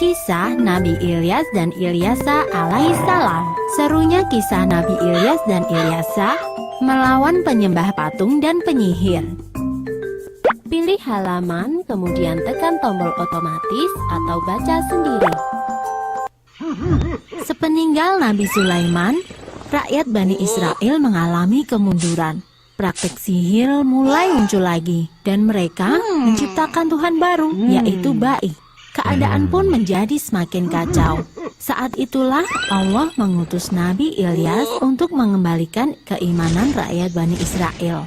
Kisah Nabi Ilyas dan Ilyasa alaihissalam. Serunya kisah Nabi Ilyas dan Ilyasa melawan penyembah patung dan penyihir. Pilih halaman, kemudian tekan tombol otomatis atau baca sendiri. Sepeninggal Nabi Sulaiman, rakyat Bani Israel mengalami kemunduran. Praktik sihir mulai muncul lagi dan mereka menciptakan Tuhan baru, yaitu Ba'i. Keadaan pun menjadi semakin kacau. Saat itulah Allah mengutus Nabi Ilyas untuk mengembalikan keimanan rakyat Bani Israel.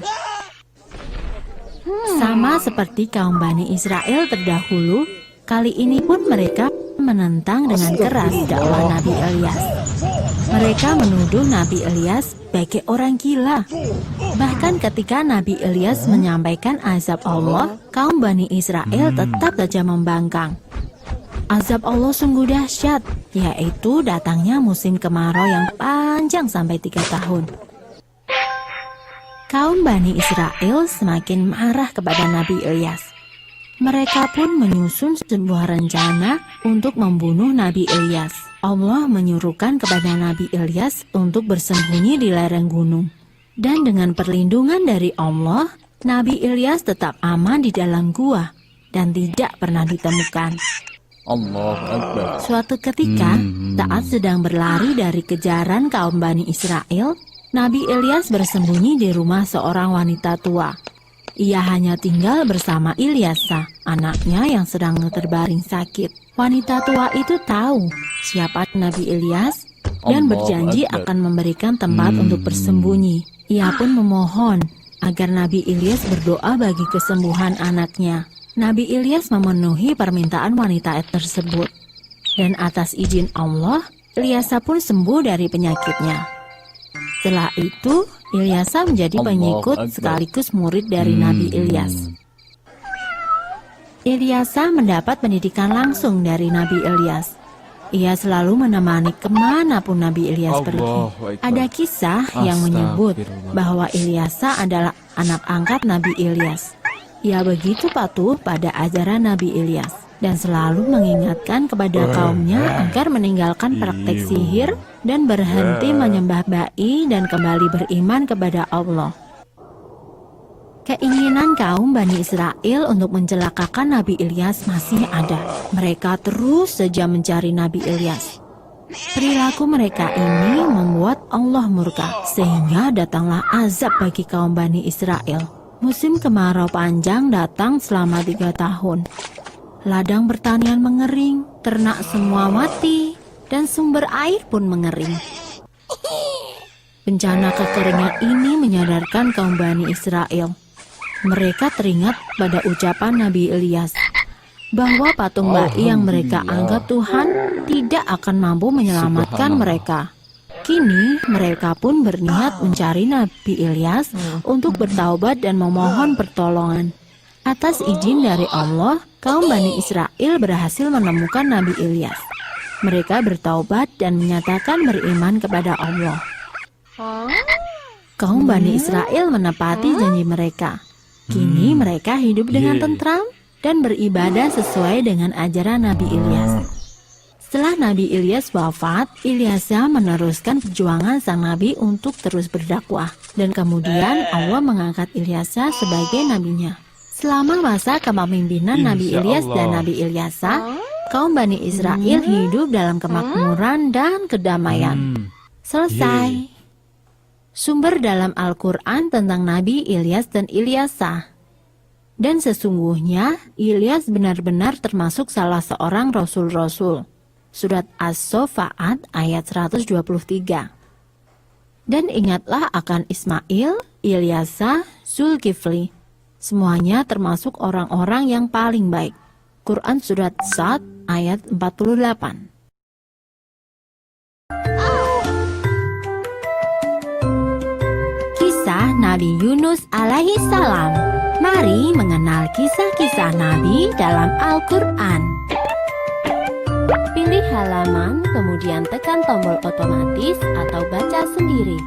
Sama seperti kaum Bani Israel terdahulu, kali ini pun mereka menentang dengan keras dakwah Nabi Ilyas. Mereka menuduh Nabi Ilyas sebagai orang gila. Bahkan ketika Nabi Ilyas menyampaikan azab Allah, kaum Bani Israel tetap saja membangkang. Azab Allah sungguh dahsyat, yaitu datangnya musim kemarau yang panjang sampai 3 tahun. Kaum Bani Israel semakin marah kepada Nabi Ilyas. Mereka pun menyusun sebuah rencana untuk membunuh Nabi Ilyas. Allah menyuruhkan kepada Nabi Ilyas untuk bersembunyi di lereng gunung. Dan dengan perlindungan dari Allah, Nabi Ilyas tetap aman di dalam gua dan tidak pernah ditemukan. Allahu Akbar. Suatu ketika, saat sedang berlari dari kejaran kaum Bani Israel, Nabi Ilyas bersembunyi di rumah seorang wanita tua. Ia hanya tinggal bersama Ilyasa, anaknya yang sedang terbaring sakit. Wanita tua itu tahu siapa Nabi Ilyas dan berjanji akan memberikan tempat untuk bersembunyi. Ia pun memohon agar Nabi Ilyas berdoa bagi kesembuhan anaknya. Nabi Ilyas memenuhi permintaan wanita tersebut. Dan atas izin Allah, Ilyasa pun sembuh dari penyakitnya. Setelah itu, Ilyasa menjadi pengikut sekaligus murid dari Nabi Ilyas. Ilyasa mendapat pendidikan langsung dari Nabi Ilyas. Ia selalu menemani kemanapun Nabi Ilyas pergi. Ada kisah yang menyebut bahwa Ilyasa adalah anak angkat Nabi Ilyas. Ia begitu patuh pada ajaran Nabi Ilyas dan selalu mengingatkan kepada kaumnya agar meninggalkan praktek sihir dan berhenti menyembah Ba'i dan kembali beriman kepada Allah. Keinginan kaum Bani Israel untuk mencelakakan Nabi Ilyas masih ada. Mereka terus saja mencari Nabi Ilyas. Perilaku mereka ini membuat Allah murka, sehingga datanglah azab bagi kaum Bani Israel. Musim kemarau panjang datang selama 3 tahun. Ladang pertanian mengering, ternak semua mati, dan sumber air pun mengering. Bencana kekeringan ini menyadarkan kaum Bani Israel. Mereka teringat pada ucapan Nabi Ilyas bahwa patung Ba'i yang mereka anggap Tuhan tidak akan mampu menyelamatkan mereka. Kini mereka pun berniat mencari Nabi Ilyas untuk bertaubat dan memohon pertolongan. Atas izin dari Allah, kaum Bani Israel berhasil menemukan Nabi Ilyas. Mereka bertaubat dan menyatakan beriman kepada Allah. Kaum Bani Israel menepati janji mereka. Kini mereka hidup dengan tentram dan beribadah sesuai dengan ajaran Nabi Ilyas. Setelah Nabi Ilyas wafat, Ilyasa meneruskan perjuangan sang Nabi untuk terus berdakwah. Dan kemudian Allah mengangkat Ilyasa sebagai nabinya. Selama masa kepemimpinan Nabi Ilyas dan Nabi Ilyasa, kaum Bani Israel hidup dalam kemakmuran dan kedamaian. Selesai. Sumber dalam Al-Quran tentang Nabi Ilyas dan Ilyasa. Dan sesungguhnya, Ilyas benar-benar termasuk salah seorang rasul-rasul. Surat As-Sofa'at ayat 123. Dan ingatlah akan Ismail, Ilyasa, Zulkifli. Semuanya termasuk orang-orang yang paling baik. Quran Surat Sad ayat 48. Kisah Nabi Yunus alaihi salam. Mari mengenal kisah-kisah Nabi dalam Al-Quran. Pilih halaman, kemudian tekan tombol otomatis atau baca sendiri.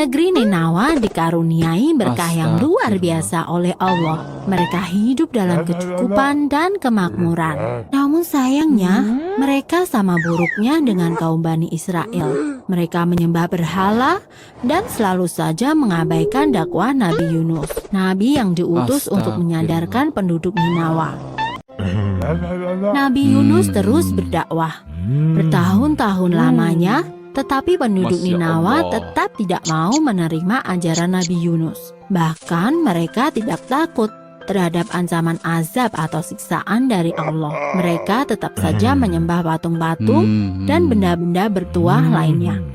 Negeri Ninawa dikaruniai berkah yang luar biasa oleh Allah. Mereka hidup dalam kecukupan dan kemakmuran. Namun sayangnya, mereka sama buruknya dengan kaum Bani Israel. Mereka menyembah berhala dan selalu saja mengabaikan dakwah Nabi Yunus, nabi yang diutus untuk menyadarkan penduduk Ninawa. Nabi Yunus terus berdakwah bertahun-tahun lamanya, tetapi penduduk Masya Ninawa Allah. tetap tidak mau menerima ajaran Nabi Yunus. Bahkan mereka tidak takut terhadap ancaman azab atau siksaan dari Allah. Mereka tetap saja menyembah patung-patung dan benda-benda bertuah lainnya.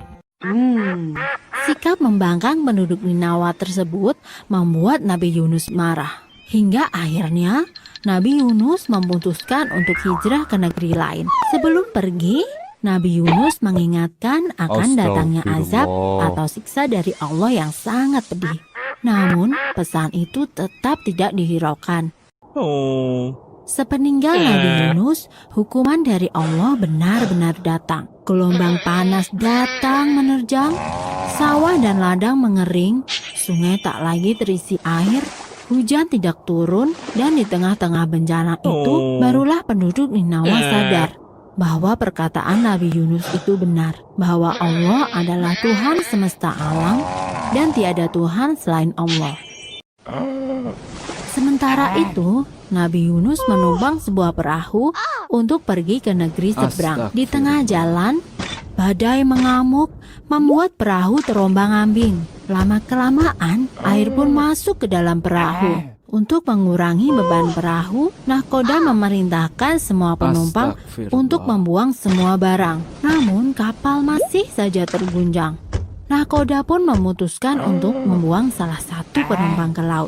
Sikap membangkang penduduk Ninawa tersebut membuat Nabi Yunus marah. Hingga akhirnya Nabi Yunus memutuskan untuk hijrah ke negeri lain. Sebelum pergi, Nabi Yunus mengingatkan akan datangnya azab atau siksa dari Allah yang sangat pedih. Namun, pesan itu tetap tidak dihiraukan. Sepeninggal Nabi Yunus, hukuman dari Allah benar-benar datang. Gelombang panas datang menerjang, sawah dan ladang mengering, sungai tak lagi terisi air, hujan tidak turun, dan di tengah-tengah bencana itu, barulah penduduk Ninawa sadar bahwa perkataan Nabi Yunus itu benar, bahwa Allah adalah Tuhan semesta alam dan tiada Tuhan selain Allah. Sementara itu, Nabi Yunus menumpang sebuah perahu untuk pergi ke negeri seberang. Di tengah jalan, badai mengamuk, membuat perahu terombang-ambing. Lama-kelamaan, air pun masuk ke dalam perahu. Untuk mengurangi beban perahu, nahkoda memerintahkan semua penumpang untuk membuang semua barang. Namun kapal masih saja terguncang. Nahkoda pun memutuskan untuk membuang salah satu penumpang ke laut.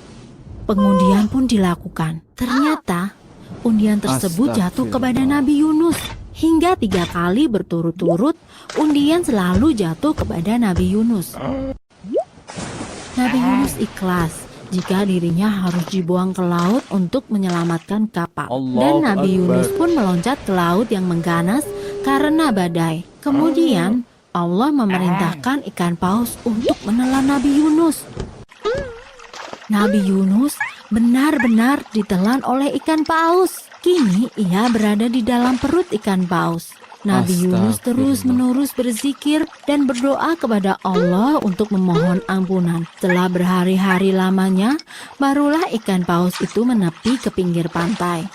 Pengundian pun dilakukan. Ternyata undian tersebut jatuh kepada Nabi Yunus. Hingga 3 kali berturut-turut, undian selalu jatuh kepada Nabi Yunus. Nabi Yunus ikhlas jika dirinya harus dibuang ke laut untuk menyelamatkan kapal. Dan Nabi Yunus pun meloncat ke laut yang mengganas karena badai. Kemudian Allah memerintahkan ikan paus untuk menelan Nabi Yunus. Nabi Yunus benar-benar ditelan oleh ikan paus. Kini ia berada di dalam perut ikan paus. Nabi Yunus terus-menerus berzikir dan berdoa kepada Allah untuk memohon ampunan. Setelah berhari-hari lamanya, barulah ikan paus itu menepi ke pinggir pantai.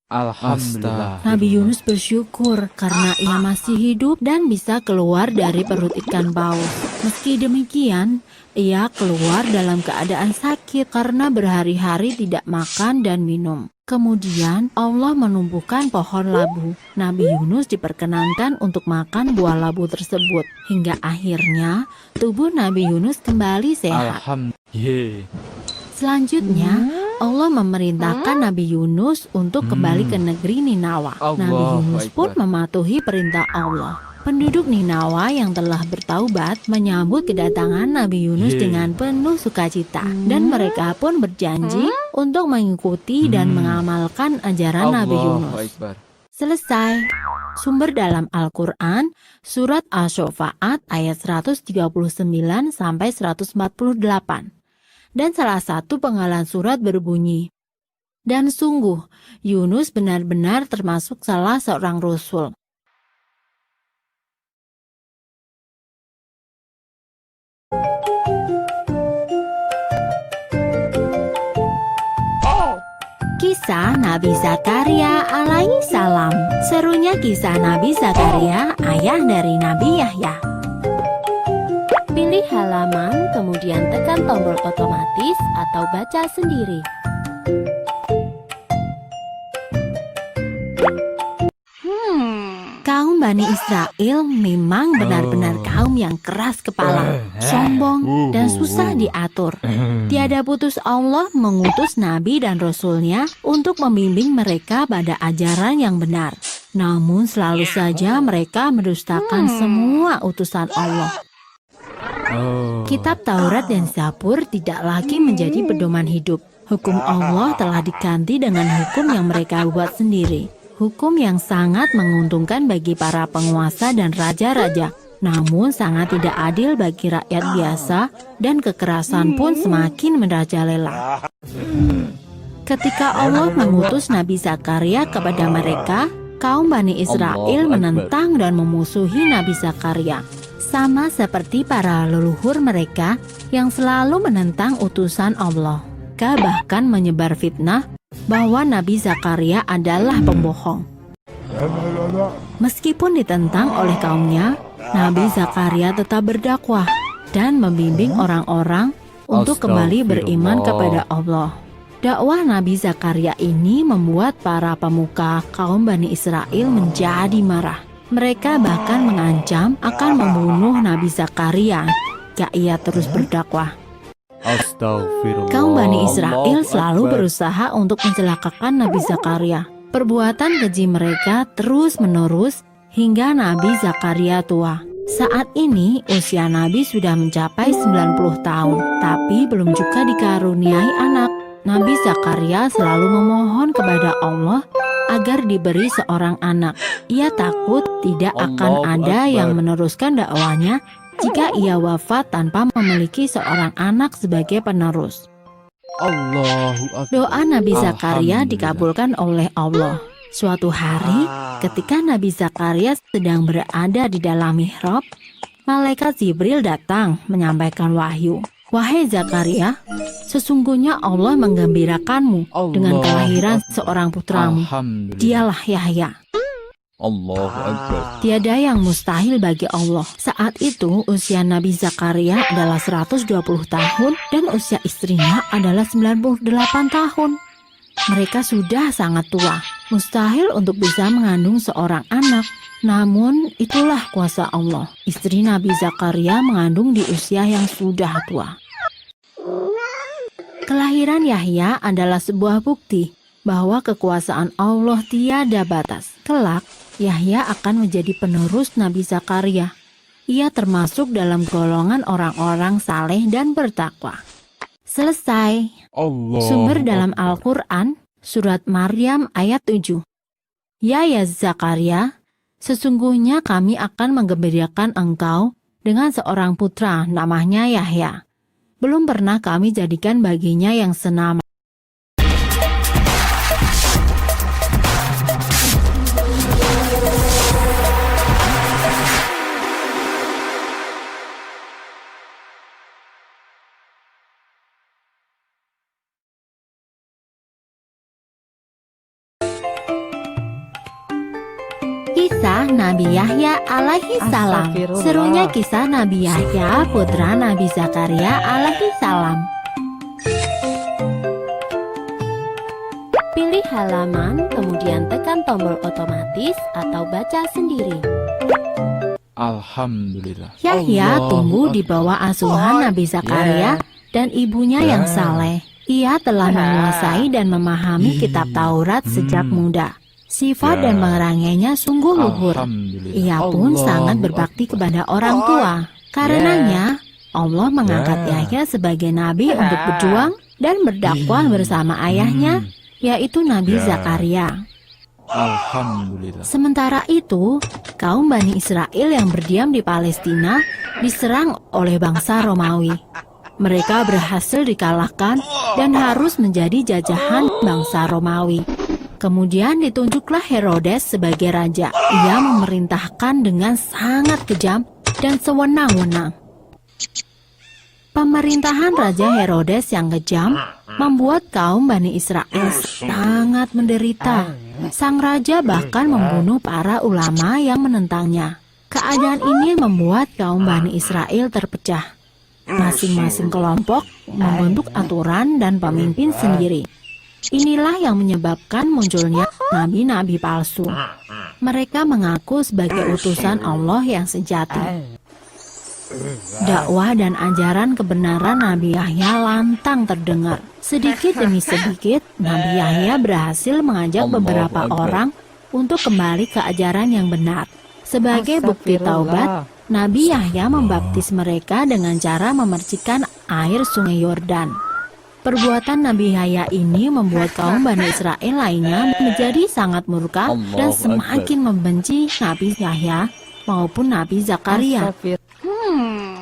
Alhamdulillah. Nabi Yunus bersyukur karena ia masih hidup dan bisa keluar dari perut ikan paus. Meski demikian, ia keluar dalam keadaan sakit karena berhari-hari tidak makan dan minum. Kemudian Allah menumbuhkan pohon labu. Nabi Yunus diperkenankan untuk makan buah labu tersebut. Hingga akhirnya tubuh Nabi Yunus kembali sehat. Alhamdulillah. Selanjutnya Allah memerintahkan Nabi Yunus untuk kembali ke negeri Ninawa. Nabi Yunus pun mematuhi perintah Allah. Penduduk Ninawa yang telah bertaubat menyambut kedatangan Nabi Yunus dengan penuh sukacita. Dan mereka pun berjanji untuk mengikuti dan mengamalkan ajaran Nabi Yunus. Selesai. Sumber dalam Al-Quran, Surat Asy-Syu'ara ayat 139-148. Dan salah satu penggalan surat berbunyi, "Dan sungguh, Yunus benar-benar termasuk salah seorang Rasul." Kisah Nabi Zakaria alaihi salam. Serunya kisah Nabi Zakaria, ayah dari Nabi Yahya. Pilih halaman, kemudian tekan tombol otomatis atau baca sendiri. Kaum Bani Israel memang benar-benar kaum yang keras kepala, sombong, dan susah diatur. Tiada putus Allah mengutus Nabi dan Rasul-Nya untuk membimbing mereka pada ajaran yang benar. Namun selalu saja mereka mendustakan semua utusan Allah. Kitab Taurat dan Zabur tidak lagi menjadi pedoman hidup. Hukum Allah telah diganti dengan hukum yang mereka buat sendiri. Hukum yang sangat menguntungkan bagi para penguasa dan raja-raja. namun sangat tidak adil bagi rakyat biasa dan kekerasan pun semakin merajalela. Ketika Allah mengutus Nabi Zakaria kepada mereka, kaum Bani Israel menentang dan memusuhi Nabi Zakaria. Sama seperti para leluhur mereka yang selalu menentang utusan Allah. Mereka bahkan menyebar fitnah bahwa Nabi Zakaria adalah pembohong. Meskipun ditentang oleh kaumnya, Nabi Zakaria tetap berdakwah dan membimbing orang-orang untuk kembali beriman kepada Allah. Dakwah Nabi Zakaria ini membuat para pemuka kaum Bani Israel menjadi marah. Mereka bahkan mengancam akan membunuh Nabi Zakaria jika ia terus berdakwah. Astagfirullah. Kaum Bani Israel selalu berusaha untuk mencelakakan Nabi Zakaria. Perbuatan keji mereka terus-menerus hingga Nabi Zakaria tua. Saat ini usia Nabi sudah mencapai 90 tahun, tapi belum juga dikaruniai anak. Nabi Zakaria selalu memohon kepada Allah agar diberi seorang anak. Ia takut tidak akan ada yang meneruskan dakwahnya jika ia wafat tanpa memiliki seorang anak sebagai penerus. Allahu Akbar. Doa Nabi Zakaria dikabulkan oleh Allah. Suatu hari, ketika Nabi Zakaria sedang berada di dalam mihrab, malaikat Jibril datang menyampaikan wahyu. Wahai Zakaria, sesungguhnya Allah menggembirakanmu dengan kelahiran seorang putramu. Dialah Yahya. Allahu Akbar. Tiada yang mustahil bagi Allah. Saat itu usia Nabi Zakaria adalah 120 tahun dan usia istrinya adalah 98 tahun. Mereka sudah sangat tua. Mustahil untuk bisa mengandung seorang anak. Namun itulah kuasa Allah. Istri Nabi Zakaria mengandung di usia yang sudah tua. Kelahiran Yahya adalah sebuah bukti bahwa kekuasaan Allah tiada batas. Kelak, Yahya akan menjadi penerus Nabi Zakaria. Ia termasuk dalam golongan orang-orang saleh dan bertakwa. Selesai. Sumber dalam Al-Quran, Surat Maryam ayat 7. Ya Zakaria, sesungguhnya kami akan menggembirakan engkau dengan seorang putra namanya Yahya. Belum pernah kami jadikan baginya yang senama. Kisah Nabi Yahya alaihi salam. Serunya kisah Nabi Yahya putra Nabi Zakaria alaihi salam. Pilih halaman, kemudian tekan tombol otomatis atau baca sendiri. Alhamdulillah. Yahya tumbuh di bawah asuhan Nabi Zakaria dan ibunya yang saleh. Ia telah menguasai dan memahami kitab Taurat sejak muda. Sifat dan pengerangainya sungguh luhur. Ia pun sangat berbakti kepada orang tua. Karenanya, Allah mengangkat Yahya sebagai nabi untuk berjuang dan berdakwah bersama ayahnya, yaitu Nabi Zakaria. Alhamdulillah. Sementara itu, kaum Bani Israel yang berdiam di Palestina diserang oleh bangsa Romawi. Mereka berhasil dikalahkan dan harus menjadi jajahan bangsa Romawi. Kemudian ditunjuklah Herodes sebagai raja. Ia memerintahkan dengan sangat kejam dan sewenang-wenang. Pemerintahan Raja Herodes yang kejam membuat kaum Bani Israel sangat menderita. Sang raja bahkan membunuh para ulama yang menentangnya. Keadaan ini membuat kaum Bani Israel terpecah. Masing-masing kelompok membentuk aturan dan pemimpin sendiri. Inilah yang menyebabkan munculnya nabi-nabi palsu. Mereka mengaku sebagai utusan Allah yang sejati. Dakwah dan ajaran kebenaran Nabi Yahya lantang terdengar. Sedikit demi sedikit, Nabi Yahya berhasil mengajak beberapa orang untuk kembali ke ajaran yang benar. Sebagai bukti taubat, Nabi Yahya membaptis mereka dengan cara memercikan air sungai Yordan. Perbuatan Nabi Yahya ini membuat kaum Bani Israel lainnya menjadi sangat murka dan semakin membenci Nabi Yahya maupun Nabi Zakaria.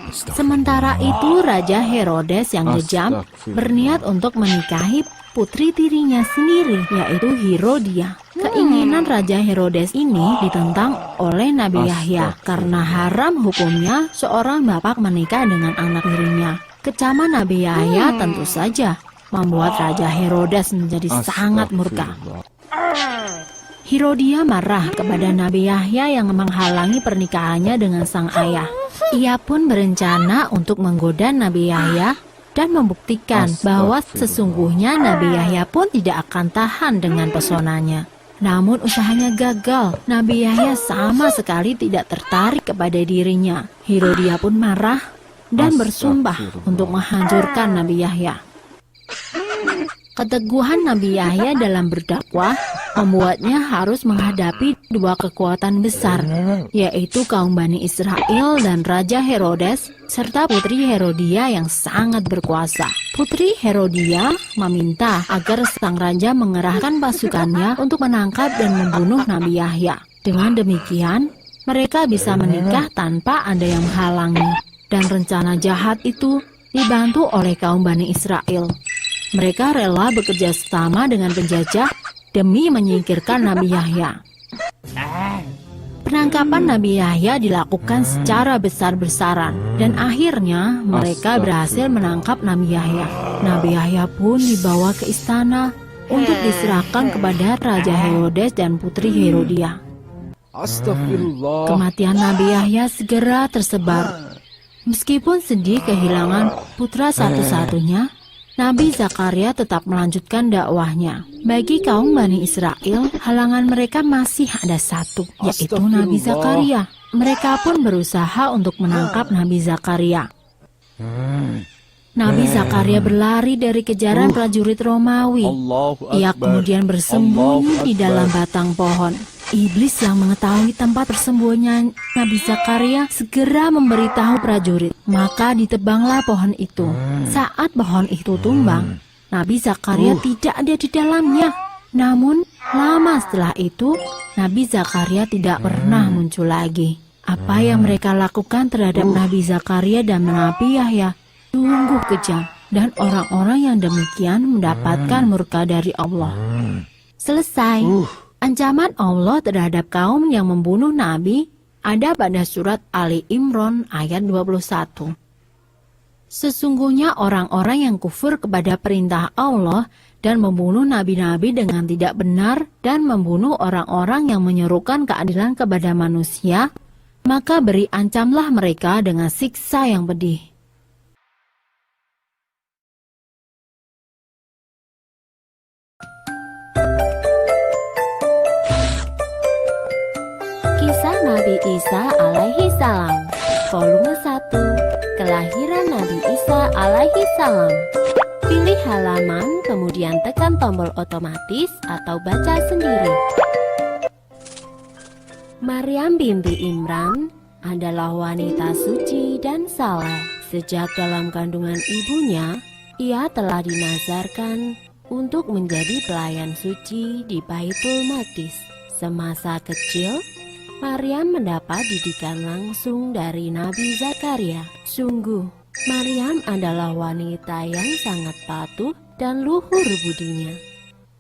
Sementara itu Raja Herodes yang kejam berniat untuk menikahi putri tirinya sendiri, yaitu Herodia. Keinginan Raja Herodes ini ditentang oleh Nabi Yahya karena haram hukumnya seorang bapak menikah dengan anak tirinya. Kecaman Nabi Yahya tentu saja membuat Raja Herodes menjadi sangat murka. Herodia marah kepada Nabi Yahya yang menghalangi pernikahannya dengan sang ayah. Ia pun berencana untuk menggoda Nabi Yahya dan membuktikan bahwa sesungguhnya Nabi Yahya pun tidak akan tahan dengan pesonanya. Namun usahanya gagal. Nabi Yahya sama sekali tidak tertarik kepada dirinya. Herodia pun marah dan bersumpah untuk menghancurkan Nabi Yahya. Keteguhan Nabi Yahya dalam berdakwah membuatnya harus menghadapi dua kekuatan besar, yaitu kaum Bani Israel dan Raja Herodes, serta putri Herodia yang sangat berkuasa. Putri Herodia meminta agar sang raja mengerahkan pasukannya untuk menangkap dan membunuh Nabi Yahya. Dengan demikian, mereka bisa menikah tanpa ada yang menghalangi. Dan rencana jahat itu dibantu oleh kaum Bani Israel. Mereka rela bekerja sama dengan penjajah demi menyingkirkan Nabi Yahya. Penangkapan Nabi Yahya dilakukan secara besar-besaran dan akhirnya mereka berhasil menangkap Nabi Yahya. Nabi Yahya pun dibawa ke istana untuk diserahkan kepada Raja Herodes dan Putri Herodia. Astagfirullah. Kematian Nabi Yahya segera tersebar. Meskipun sedih kehilangan putra satu-satunya, Nabi Zakaria tetap melanjutkan dakwahnya. Bagi kaum Bani Israel, halangan mereka masih ada satu, yaitu Nabi Zakaria. Mereka pun berusaha untuk menangkap Nabi Zakaria. Nabi Zakaria berlari dari kejaran prajurit Romawi. Ia kemudian bersembunyi di dalam batang pohon. Iblis yang mengetahui tempat persembunyian Nabi Zakaria segera memberitahu prajurit. Maka ditebanglah pohon itu. Saat pohon itu tumbang, Nabi Zakaria tidak ada di dalamnya. Namun, lama setelah itu, Nabi Zakaria tidak pernah muncul lagi. Apa yang mereka lakukan terhadap Nabi Zakaria dan Nabi Yahya sungguh kejam, dan orang-orang yang demikian mendapatkan murka dari Allah. Selesai. Ancaman Allah terhadap kaum yang membunuh Nabi ada pada surat Ali Imran ayat 21. Sesungguhnya orang-orang yang kufur kepada perintah Allah dan membunuh nabi-nabi dengan tidak benar dan membunuh orang-orang yang menyerukan keadilan kepada manusia, maka beri ancamlah mereka dengan siksa yang pedih. Kisah Nabi Isa alaihi salam, volume 1, Kelahiran Nabi Isa alaihi salam. Pilih halaman, kemudian tekan tombol otomatis atau baca sendiri. Maryam binti Imran adalah wanita suci dan saleh. Sejak dalam kandungan ibunya, ia telah dinazarkan untuk menjadi pelayan suci di Baitul Maqdis. Semasa kecil, Maryam mendapat didikan langsung dari Nabi Zakaria. Sungguh, Maryam adalah wanita yang sangat patuh dan luhur budinya.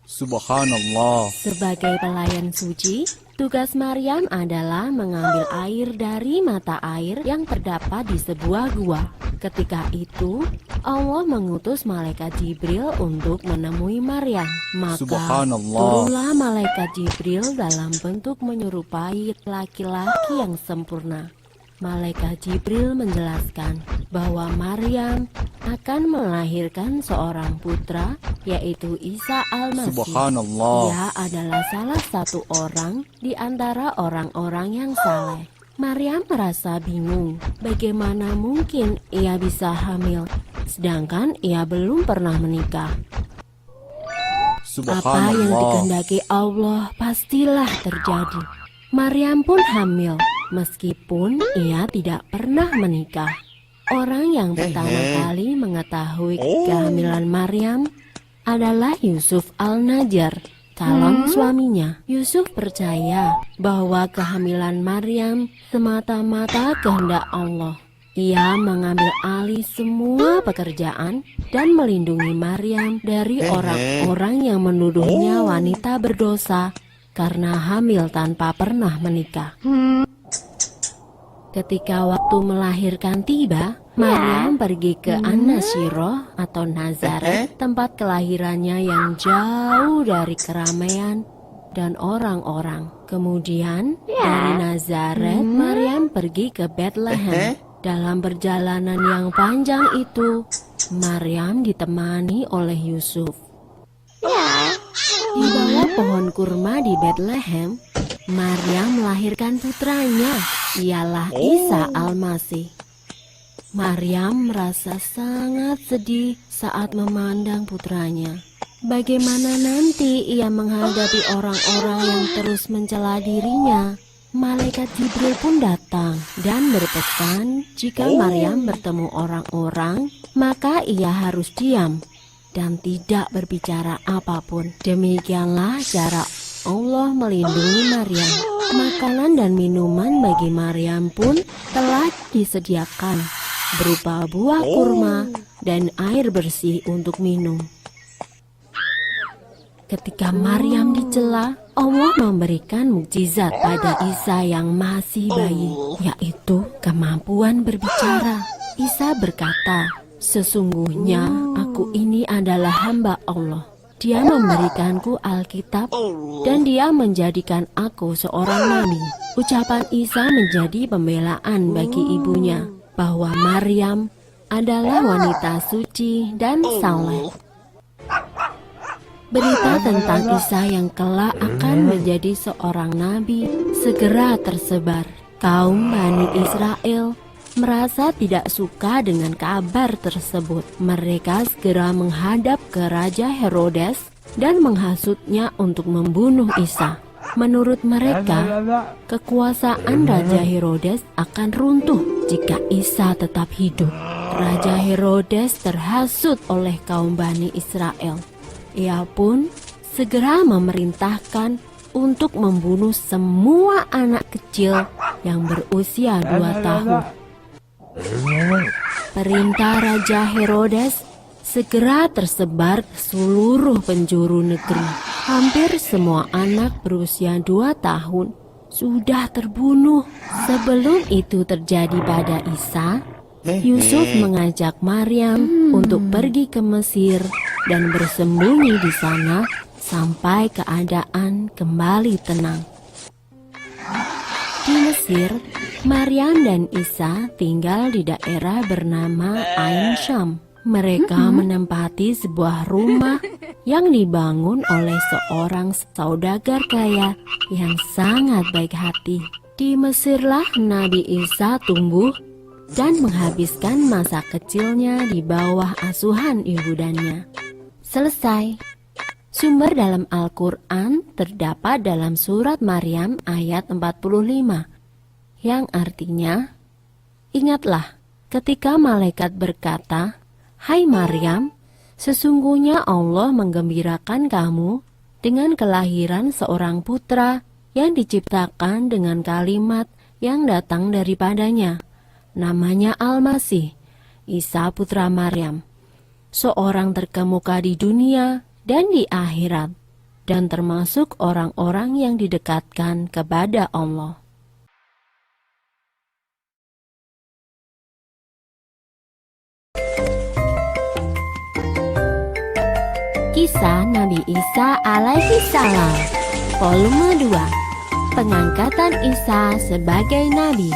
Subhanallah. Sebagai pelayan suci, tugas Maryam adalah mengambil air dari mata air yang terdapat di sebuah gua. Ketika itu, Allah mengutus malaikat Jibril untuk menemui Maryam. Maka turunlah malaikat Jibril dalam bentuk menyerupai laki-laki yang sempurna. Malaikat Jibril menjelaskan bahwa Maryam akan melahirkan seorang putra, yaitu Isa Al-Masih. Subhanallah. Ia adalah salah satu orang di antara orang-orang yang saleh. Maryam merasa bingung, bagaimana mungkin ia bisa hamil, sedangkan ia belum pernah menikah. Apa yang dikehendaki Allah pastilah terjadi. Maryam pun hamil, meskipun ia tidak pernah menikah. Orang yang pertama kali mengetahui kehamilan Maryam adalah Yusuf Al-Najjar, calon suaminya. Yusuf percaya bahwa kehamilan Maryam semata-mata kehendak Allah. Ia mengambil alih semua pekerjaan dan melindungi Maryam dari orang-orang yang menuduhnya wanita berdosa karena hamil tanpa pernah menikah. Ketika waktu melahirkan tiba, Maryam pergi ke An-Nasyiroh atau Nazaret, tempat kelahirannya yang jauh dari keramaian dan orang-orang. Kemudian dari Nazaret, Maryam pergi ke Bethlehem. Dalam perjalanan yang panjang itu, Maryam ditemani oleh Yusuf. Di bawah pohon kurma di Bethlehem, Maryam melahirkan putranya, ialah Isa Al-Masih. Maryam merasa sangat sedih saat memandang putranya. Bagaimana nanti ia menghadapi orang-orang yang terus mencela dirinya? Malaikat Jibril pun datang dan berpesan jika Maryam bertemu orang-orang, maka ia harus diam dan tidak berbicara apapun. Demikianlah cara Allah melindungi Maryam. Makanan dan minuman bagi Maryam pun telah disediakan, berupa buah kurma dan air bersih untuk minum. Ketika Maryam dicela, Allah memberikan mukjizat pada Isa yang masih bayi, yaitu kemampuan berbicara. Isa berkata, "Sesungguhnya aku ini adalah hamba Allah. Dia memberikanku Alkitab dan dia menjadikan aku seorang nabi." Ucapan Isa menjadi pembelaan bagi ibunya bahwa Maryam adalah wanita suci dan saleh. Berita tentang Isa yang kelak akan menjadi seorang nabi segera tersebar. Kaum Bani Israel merasa tidak suka dengan kabar tersebut. Mereka segera menghadap ke Raja Herodes dan menghasutnya untuk membunuh Isa. Menurut mereka, kekuasaan Raja Herodes akan runtuh jika Isa tetap hidup. Raja Herodes terhasut oleh kaum Bani Israel. Ia pun segera memerintahkan untuk membunuh semua anak kecil yang berusia 2 tahun. Perintah Raja Herodes segera tersebar ke seluruh penjuru negeri. Hampir semua anak berusia 2 tahun sudah terbunuh. Sebelum itu terjadi pada Isa, Yusuf mengajak Maryam untuk pergi ke Mesir dan bersembunyi di sana sampai keadaan kembali tenang. Di Mesir, Maryam dan Isa tinggal di daerah bernama Ain Syam. Mereka menempati sebuah rumah yang dibangun oleh seorang saudagar kaya yang sangat baik hati. Di Mesirlah Nabi Isa tumbuh dan menghabiskan masa kecilnya di bawah asuhan ibundanya. Selesai. Sumber dalam Al-Quran terdapat dalam surat Maryam ayat 45, yang artinya, "Ingatlah ketika malaikat berkata, 'Hai Maryam, sesungguhnya Allah menggembirakan kamu dengan kelahiran seorang putra yang diciptakan dengan kalimat yang datang daripadanya. Namanya Al-Masih, Isa putra Maryam, seorang terkemuka di dunia dan di akhirat, dan termasuk orang-orang yang didekatkan kepada Allah.'" Kisah Nabi Isa alaihi salam, volume 2, Pengangkatan Isa sebagai Nabi.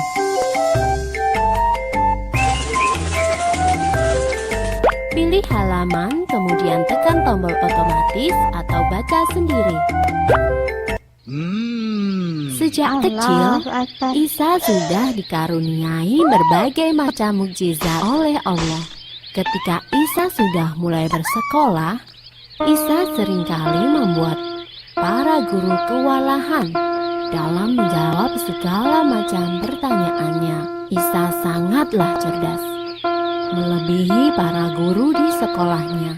Pilih halaman, kemudian tekan tombol otomatis atau baca sendiri. Sejak kecil, Isa sudah dikaruniai berbagai macam mukjizat oleh Allah. Ketika Isa sudah mulai bersekolah, Isa seringkali membuat para guru kewalahan dalam menjawab segala macam pertanyaannya. Isa sangatlah cerdas, melebihi para guru di sekolahnya.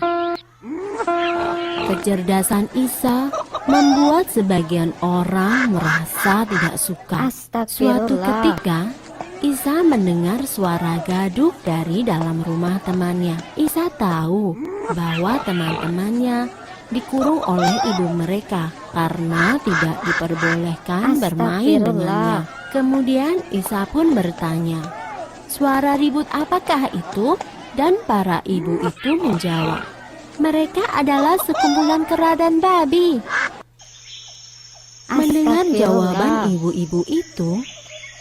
Kecerdasan Isa membuat sebagian orang merasa tidak suka. Suatu ketika, Isa mendengar suara gaduh dari dalam rumah temannya. Isa tahu bahwa teman-temannya dikurung oleh ibu mereka karena tidak diperbolehkan bermain dengannya. Kemudian Isa pun bertanya, "Suara ribut apakah itu?" Dan para ibu itu menjawab, "Mereka adalah sekumpulan kera dan babi." Mendengar jawaban ibu-ibu itu,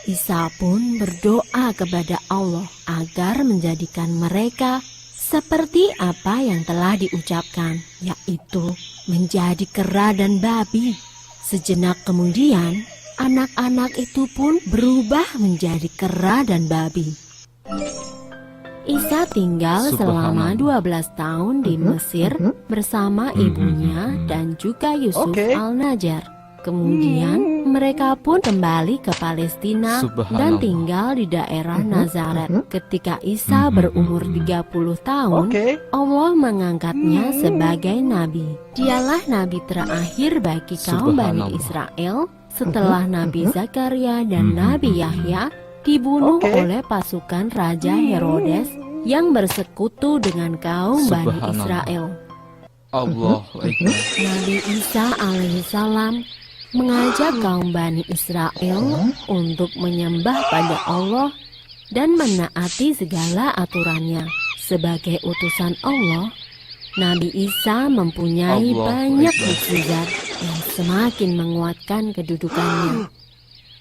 Isa pun berdoa kepada Allah agar menjadikan mereka seperti apa yang telah diucapkan, yaitu menjadi kera dan babi. Sejenak kemudian, anak-anak itu pun berubah menjadi kera dan babi. Isa tinggal selama 12 tahun di Mesir bersama ibunya dan juga Yusuf Al-Najjar. Kemudian mereka pun kembali ke Palestina dan tinggal di daerah Nazaret. Ketika Isa berumur 30 tahun, Allah mengangkatnya sebagai nabi. Dialah nabi terakhir bagi kaum Bani Israel setelah Nabi Zakaria dan Nabi Yahya dibunuh oleh pasukan Raja Herodes yang bersekutu dengan kaum Bani Israel. Nabi Isa alaihissalam mengajak kaum Bani Israel untuk menyembah pada Allah dan menaati segala aturannya. Sebagai utusan Allah, Nabi Isa mempunyai banyak mukjizat yang semakin menguatkan kedudukannya.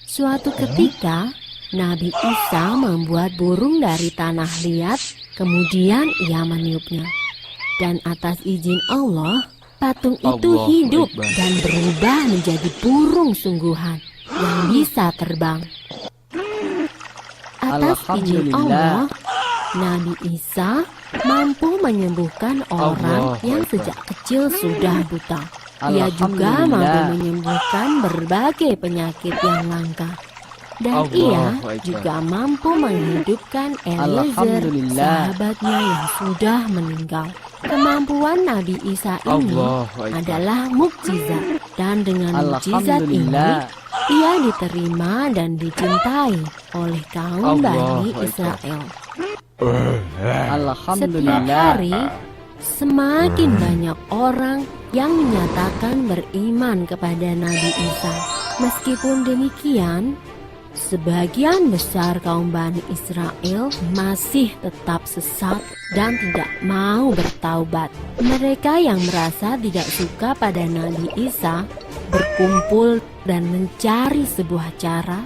Suatu ketika, Nabi Isa membuat burung dari tanah liat, kemudian ia meniupnya. Dan atas izin Allah, patung itu hidup dan berubah menjadi burung sungguhan yang bisa terbang. Atas izin Allah, Nabi Isa mampu menyembuhkan orang yang sejak kecil sudah buta. Ia juga mampu menyembuhkan berbagai penyakit yang langka. Dan ia juga mampu menghidupkan Eliezer, sahabatnya yang sudah meninggal. Kemampuan Nabi Isa ini adalah mukjizat, dan dengan mukjizat ini ia diterima dan dicintai oleh kaum Bani Israel. Setiap hari semakin banyak orang yang menyatakan beriman kepada Nabi Isa. Meskipun demikian, sebagian besar kaum Bani Israel masih tetap sesat dan tidak mau bertaubat. Mereka yang merasa tidak suka pada Nabi Isa berkumpul dan mencari sebuah cara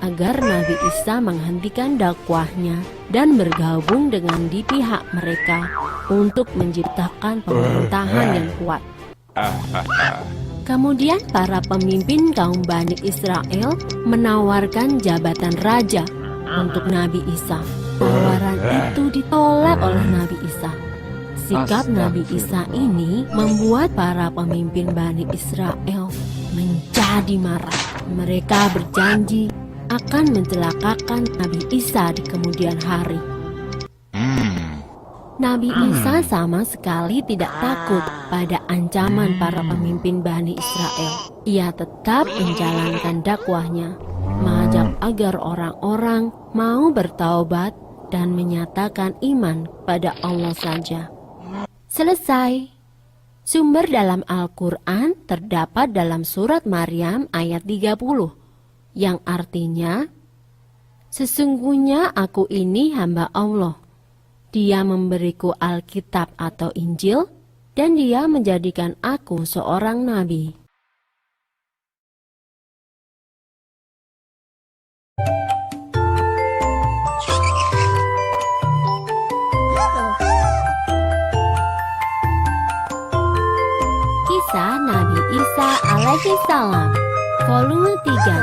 agar Nabi Isa menghentikan dakwahnya dan bergabung dengan di pihak mereka untuk menciptakan pemerintahan yang kuat. Kemudian para pemimpin kaum Bani Israel menawarkan jabatan raja untuk Nabi Isa. Tawaran itu ditolak oleh Nabi Isa. Sikap Nabi Isa ini membuat para pemimpin Bani Israel menjadi marah. Mereka berjanji akan mencelakakan Nabi Isa di kemudian hari. Nabi Isa sama sekali tidak takut pada ancaman para pemimpin Bani Israel. Ia tetap menjalankan dakwahnya, mengajak agar orang-orang mau bertaubat dan menyatakan iman pada Allah saja. Selesai. Sumber dalam Al-Quran terdapat dalam surat Maryam ayat 30, yang artinya, "Sesungguhnya aku ini hamba Allah. Dia memberiku Alkitab atau Injil, dan dia menjadikan aku seorang nabi." Kisah Nabi Isa alaihissalam, volume 3.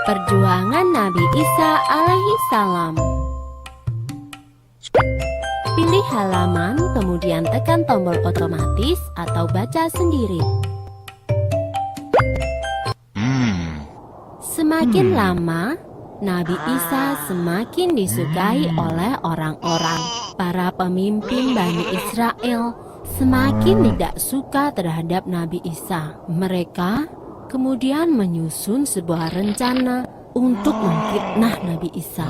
Perjuangan Nabi Isa alaihissalam. Pilih halaman, kemudian tekan tombol otomatis atau baca sendiri. Semakin lama, Nabi Isa semakin disukai oleh orang-orang. Para pemimpin Bani Israel semakin tidak suka terhadap Nabi Isa. Mereka kemudian menyusun sebuah rencana untuk memfitnah Nabi Isa.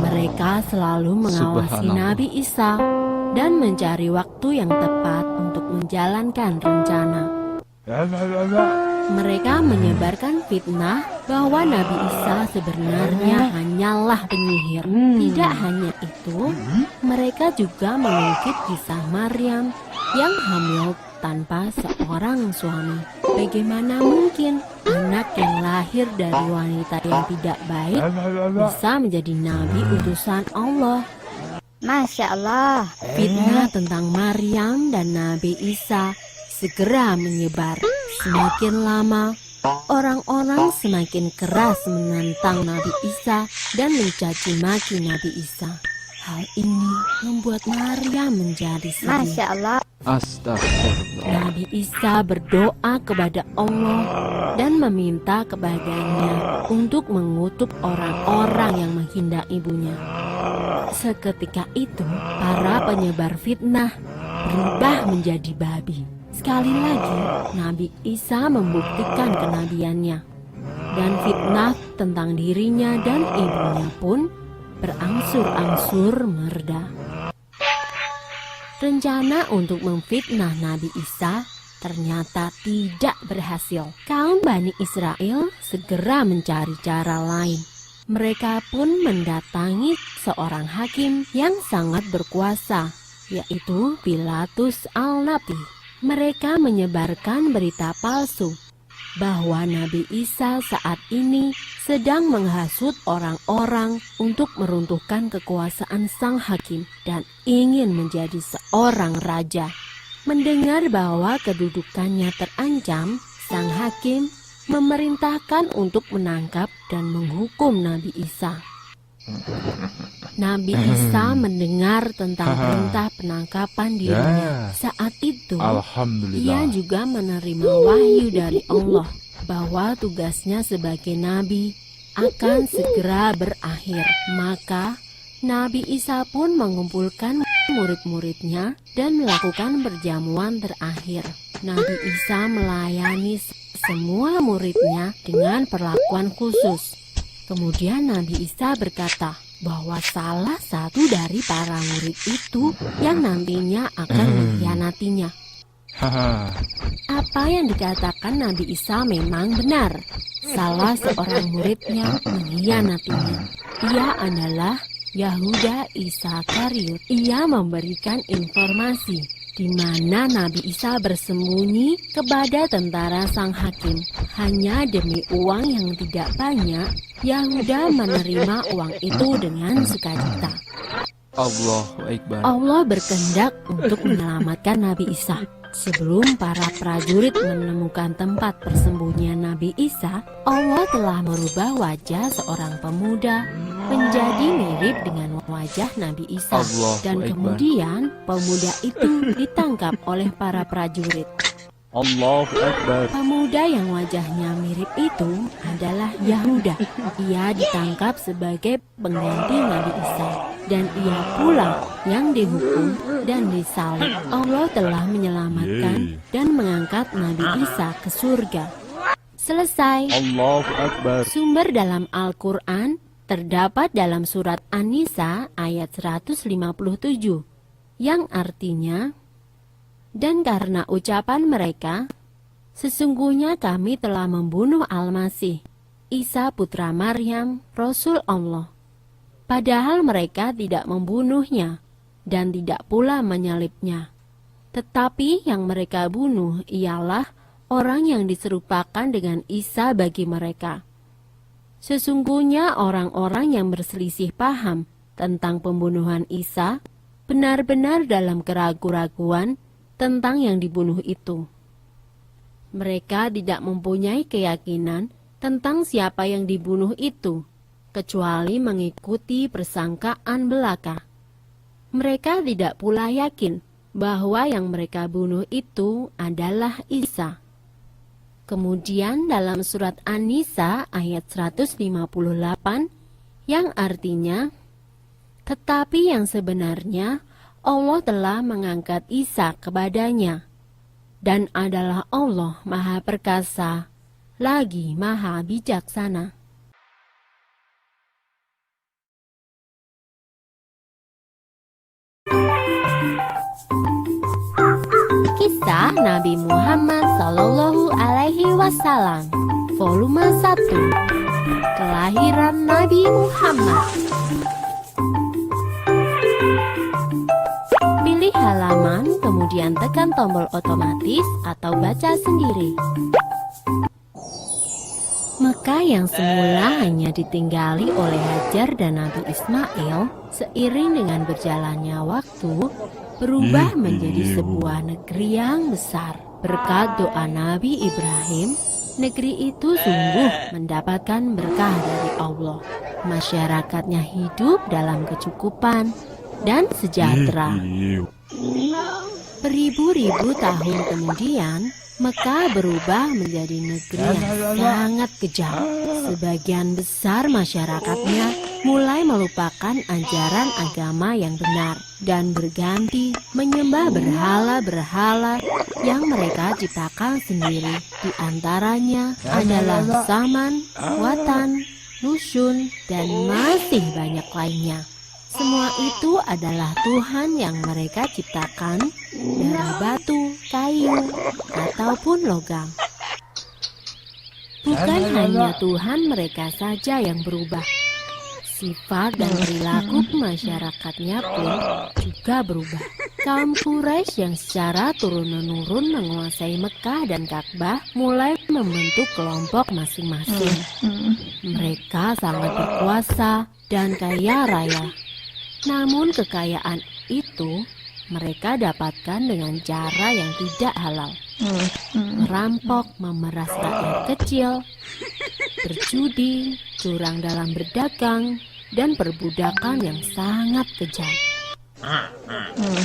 Mereka selalu mengawasi Subhanallah. Nabi Isa dan mencari waktu yang tepat untuk menjalankan rencana. Mereka menyebarkan fitnah bahwa Nabi Isa sebenarnya hanyalah penyihir. Tidak hanya itu, mereka juga mengungkit kisah Maryam yang hamil tanpa seorang suami. Bagaimana mungkin anak yang lahir dari wanita yang tidak baik bisa menjadi nabi utusan Allah? Masya Allah. Fitnah tentang Maryam dan Nabi Isa segera menyebar. Semakin lama, orang-orang semakin keras menentang Nabi Isa dan mencaci maki Nabi Isa. Hal ini membuat Maryam menjadi sedih. Masya Allah. Astagfirullah. Nabi Isa berdoa kepada Allah dan meminta kepadanya untuk mengutuk orang-orang yang menghina ibunya. Seketika itu, para penyebar fitnah berubah menjadi babi. Sekali lagi, Nabi Isa membuktikan kenabiannya. Dan fitnah tentang dirinya dan ibunya pun berangsur-angsur mereda. Rencana untuk memfitnah Nabi Isa ternyata tidak berhasil. Kaum Bani Israel segera mencari cara lain. Mereka pun mendatangi seorang hakim yang sangat berkuasa, yaitu Pilatus Al-Nabi. Mereka menyebarkan berita palsu bahwa Nabi Isa saat ini sedang menghasut orang-orang untuk meruntuhkan kekuasaan sang hakim dan ingin menjadi seorang raja. Mendengar bahwa kedudukannya terancam, sang hakim memerintahkan untuk menangkap dan menghukum Nabi Isa. Nabi Isa mendengar tentang perintah penangkapan dirinya. Saat itu, ia Alhamdulillah. juga menerima wahyu dari Allah bahwa tugasnya sebagai nabi akan segera berakhir. Maka Nabi Isa pun mengumpulkan murid-muridnya dan melakukan perjamuan terakhir. Nabi Isa melayani semua muridnya dengan perlakuan khusus. Kemudian Nabi Isa berkata bahwa salah satu dari para murid itu yang nantinya akan mengkhianatinya. Apa yang dikatakan Nabi Isa memang benar. Salah seorang muridnya mengkhianatinya. Ia adalah Yahuda Iskariot. Ia memberikan informasi di mana Nabi Isa bersembunyi kepada tentara sang hakim. Hanya demi uang yang tidak banyak, Yahuda menerima uang itu dengan sukacita. Allahu Akbar. Allah berkehendak untuk menyelamatkan Nabi Isa. Sebelum para prajurit menemukan tempat persembunyian Nabi Isa, Allah telah merubah wajah seorang pemuda menjadi mirip dengan wajah Nabi Isa. Allahu Dan Akbar. kemudian pemuda itu ditangkap oleh para prajurit. Allahu Akbar. Pemuda yang wajahnya mirip itu adalah Yahuda. Ia ditangkap sebagai pengganti Nabi Isa. Dan ia pula yang dihukum dan disalib. Allah telah menyelamatkan dan mengangkat Nabi Isa ke surga. Selesai. Allahu Akbar. Sumber dalam Al-Quran terdapat dalam surat An-Nisa ayat 157 yang artinya, dan karena ucapan mereka, sesungguhnya kami telah membunuh Al-Masih, Isa putra Maryam, Rasul Allah. Padahal mereka tidak membunuhnya dan tidak pula menyalibnya. Tetapi yang mereka bunuh ialah orang yang diserupakan dengan Isa bagi mereka. Sesungguhnya orang-orang yang berselisih paham tentang pembunuhan Isa benar-benar dalam keraguan-raguan tentang yang dibunuh itu. Mereka tidak mempunyai keyakinan tentang siapa yang dibunuh itu, kecuali mengikuti persangkaan belaka. Mereka tidak pula yakin bahwa yang mereka bunuh itu adalah Isa. Kemudian dalam surat An-Nisa ayat 158 yang artinya, tetapi yang sebenarnya Allah telah mengangkat Isa kepadanya, dan adalah Allah Maha Perkasa, lagi Maha Bijaksana. Kisah Nabi Muhammad Sallallahu Alaihi Wasallam, volume 1. Kelahiran Nabi Muhammad. Pilih halaman, kemudian tekan tombol otomatis atau baca sendiri. Mekah yang semula hanya ditinggali oleh Hajar dan Nabi Ismail, seiring dengan berjalannya waktu, berubah menjadi sebuah negeri yang besar. Berkat doa Nabi Ibrahim, negeri itu sungguh mendapatkan berkah dari Allah. Masyarakatnya hidup dalam kecukupan dan sejahtera. Beribu-ribu tahun kemudian, Mekah berubah menjadi negeri yang sangat kejam. Sebagian besar masyarakatnya mulai melupakan ajaran agama yang benar dan berganti menyembah berhala-berhala yang mereka ciptakan sendiri. Di antaranya adalah Saman, Watan, Nusyun, dan masih banyak lainnya. Semua itu adalah Tuhan yang mereka ciptakan dari batu, kayu, ataupun logam. Bukan hanya Tuhan mereka saja yang berubah, sifat dan perilaku masyarakatnya pun juga berubah. Kaum Quraisy yang secara turun-menurun menguasai Mekah dan Ka'bah mulai membentuk kelompok masing-masing. Mereka sangat berkuasa dan kaya raya. Namun kekayaan itu mereka dapatkan dengan cara yang tidak halal. Merampok, memeras rakyat kecil, berjudi, curang dalam berdagang, dan perbudakan yang sangat kejam.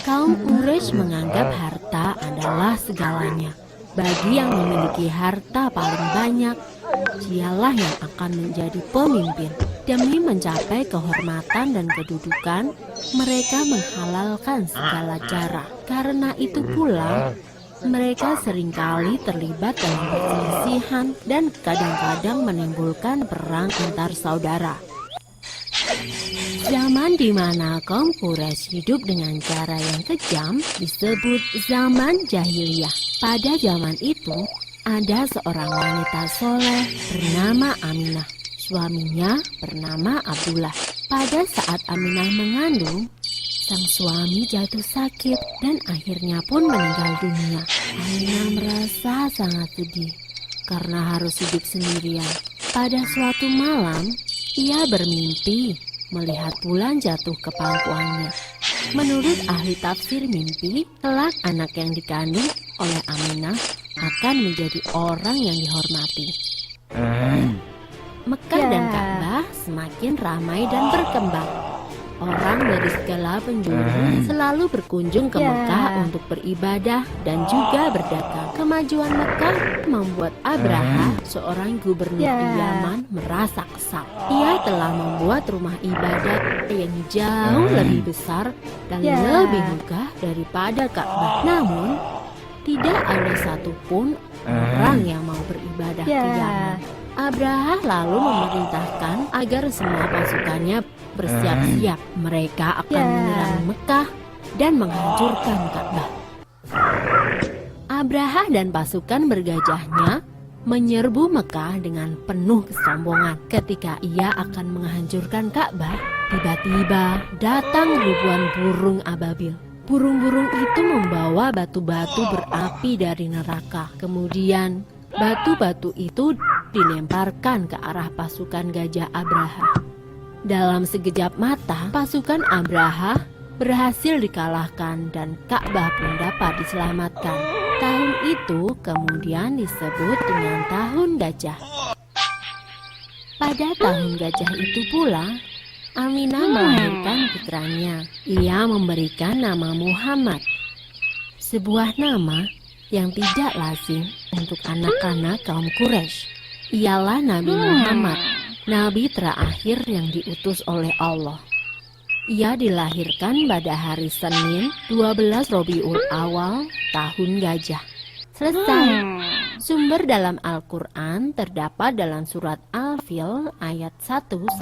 Kaum Quraisy menganggap harta adalah segalanya. Bagi yang memiliki harta paling banyak, dialah yang akan menjadi pemimpin. Demi mencapai kehormatan dan kedudukan, mereka menghalalkan segala cara. Karena itu pula, mereka seringkali terlibat dalam perselisihan dan kadang-kadang menimbulkan perang antar saudara. Zaman di mana kaum Quraisy hidup dengan cara yang kejam disebut zaman jahiliyah. Pada zaman itu, ada seorang wanita soleh bernama Aminah. Suaminya bernama Abdullah. Pada saat Aminah mengandung, sang suami jatuh sakit dan akhirnya pun meninggal dunia. Aminah merasa sangat sedih karena harus hidup sendirian. Pada suatu malam, ia bermimpi melihat bulan jatuh ke pangkuannya. Menurut ahli tafsir mimpi, kelak anak yang dikandung oleh Aminah akan menjadi orang yang dihormati. Mekah dan Ka'bah semakin ramai dan berkembang. Orang dari segala penjuru selalu berkunjung ke Mekah untuk beribadah dan juga berdagang. Kemajuan Mekah membuat Abraha, seorang gubernur di Yaman, merasa kesal. Ia telah membuat rumah ibadat yang jauh lebih besar dan lebih megah daripada Ka'bah. Namun, tidak ada satupun orang yang mau beribadah ke Yaman. Abraha lalu memerintahkan agar semua pasukannya bersiap-siap. Mereka akan menyerang Mekah dan menghancurkan Ka'bah. Abraha dan pasukan bergajahnya menyerbu Mekah dengan penuh kesombongan. Ketika ia akan menghancurkan Ka'bah, tiba-tiba datang ribuan burung ababil. Burung-burung itu membawa batu-batu berapi dari neraka. Kemudian batu-batu itu dilemparkan ke arah pasukan gajah Abraha. Dalam sekejap mata, pasukan Abraha berhasil dikalahkan dan Ka'bah pun dapat diselamatkan. Tahun itu kemudian disebut dengan Tahun Gajah. Pada Tahun Gajah itu pula, Aminah melahirkan putranya. Ia memberikan nama Muhammad, sebuah nama yang tidak lazim untuk anak-anak kaum Quraisy. Ialah Nabi Muhammad, nabi terakhir yang diutus oleh Allah. Ia dilahirkan pada hari Senin 12 Rabiul Awal tahun gajah. Selesai. Sumber dalam Al-Quran terdapat dalam surat Al-Fil ayat 1-5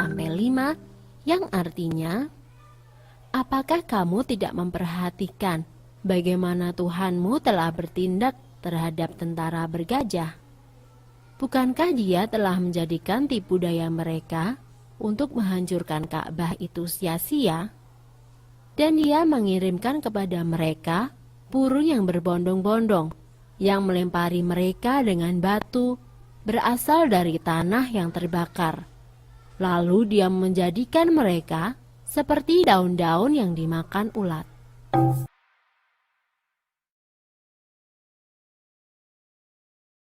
yang artinya, apakah kamu tidak memperhatikan bagaimana Tuhanmu telah bertindak terhadap tentara bergajah? Bukankah dia telah menjadikan tipu daya mereka untuk menghancurkan Ka'bah itu sia-sia? Dan dia mengirimkan kepada mereka burung yang berbondong-bondong yang melempari mereka dengan batu berasal dari tanah yang terbakar. Lalu dia menjadikan mereka seperti daun-daun yang dimakan ulat.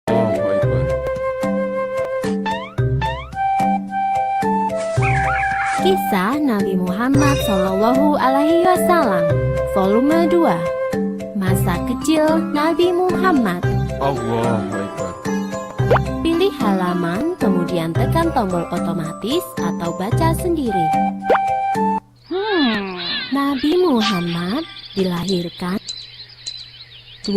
Allahu Akbar. Kisah Nabi Muhammad SAW, volume 2. Masa kecil Nabi Muhammad. Allahu Akbar. Pilih halaman, kemudian tekan tombol otomatis atau baca sendiri. Nabi Muhammad dilahirkan 12